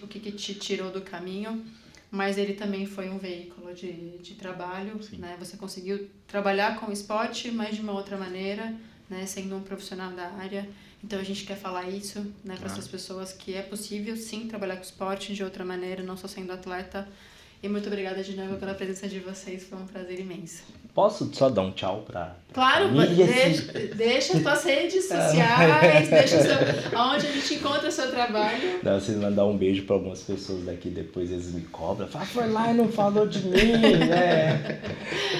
O que te tirou do caminho. Mas ele também foi um veículo de trabalho, né? Você conseguiu trabalhar com o esporte, mas de uma outra maneira, né? Sendo um profissional da área. Então a gente quer falar isso, né, para essas pessoas, que é possível sim trabalhar com esporte de outra maneira, não só sendo atleta. E muito obrigada de novo pela presença de vocês, foi um prazer imenso. Posso só dar um tchau pra Claro, deixa as tuas redes sociais, onde a gente encontra o seu trabalho. Não, vocês mandar um beijo para algumas pessoas daqui, depois eles me cobram. Fala, foi lá e não falou de mim, né?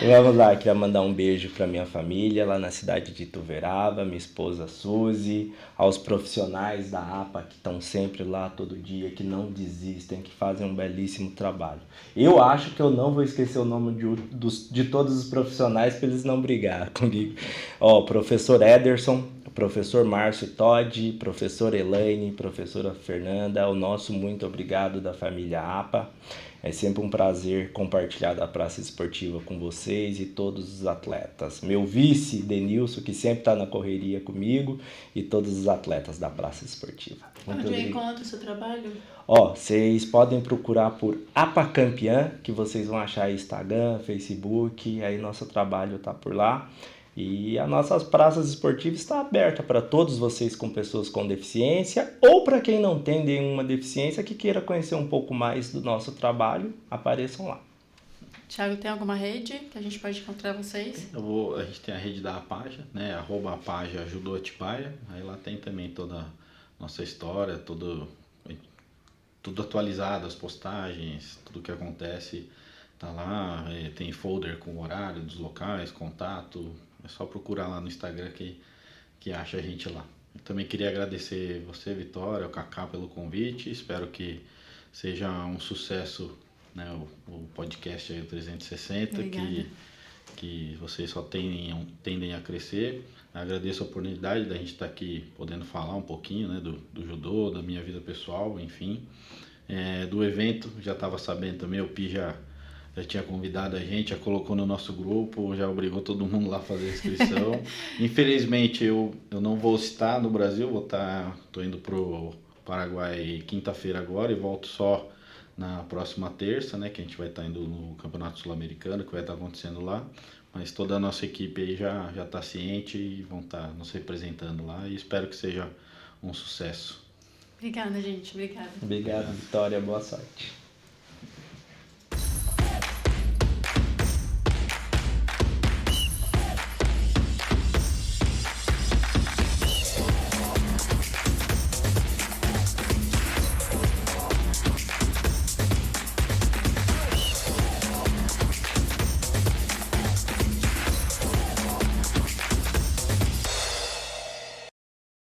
Vamos lá, queria mandar um beijo para minha família lá na cidade de Ituverava, minha esposa Suzy, aos profissionais da APA que estão sempre lá todo dia, que não desistem, que fazem um belíssimo trabalho. Eu acho que eu não vou esquecer o nome de todos os profissionais para eles não brigar comigo. Ó, professor Ederson, professor Márcio Todd, professora Elaine, professora Fernanda, o nosso muito obrigado da família APA. É sempre um prazer compartilhar da Praça Esportiva com vocês e todos os atletas. Meu vice, Denilson, que sempre está na correria comigo, e todos os atletas da Praça Esportiva. Onde eu encontro o seu trabalho? Ó, vocês podem procurar por APA Campeã, que vocês vão achar Instagram, Facebook, aí nosso trabalho está por lá. E as nossas praças esportivas estão abertas para todos vocês com pessoas com deficiência ou para quem não tem nenhuma deficiência que queira conhecer um pouco mais do nosso trabalho, apareçam lá. Thiago, tem alguma rede que a gente pode encontrar vocês? A gente tem a rede da Apaja, né? @Apaja Judô Atibaia. Aí lá tem também toda a nossa história, tudo atualizado, as postagens, tudo que acontece tá lá. Tem folder com horário dos locais, contato. É só procurar lá no Instagram que acha a gente lá. Eu também queria agradecer você, Vitória, o Kaká, pelo convite. Espero que seja um sucesso, né, o podcast aí, o 360, que vocês só tendem a crescer. Agradeço a oportunidade da gente estar aqui podendo falar um pouquinho, né, do judô, da minha vida pessoal, enfim. Do evento, já estava sabendo também, o Pi já tinha convidado a gente, já colocou no nosso grupo, já obrigou todo mundo lá a fazer a inscrição. Infelizmente eu não vou estar no Brasil, tô indo pro Paraguai quinta-feira agora e volto só na próxima terça, né, que a gente vai estar indo no Campeonato Sul-Americano, que vai estar acontecendo lá. Mas toda a nossa equipe aí já está ciente e vão estar nos representando lá e espero que seja um sucesso. Obrigada, gente. Obrigada. Obrigado, Vitória. Boa sorte.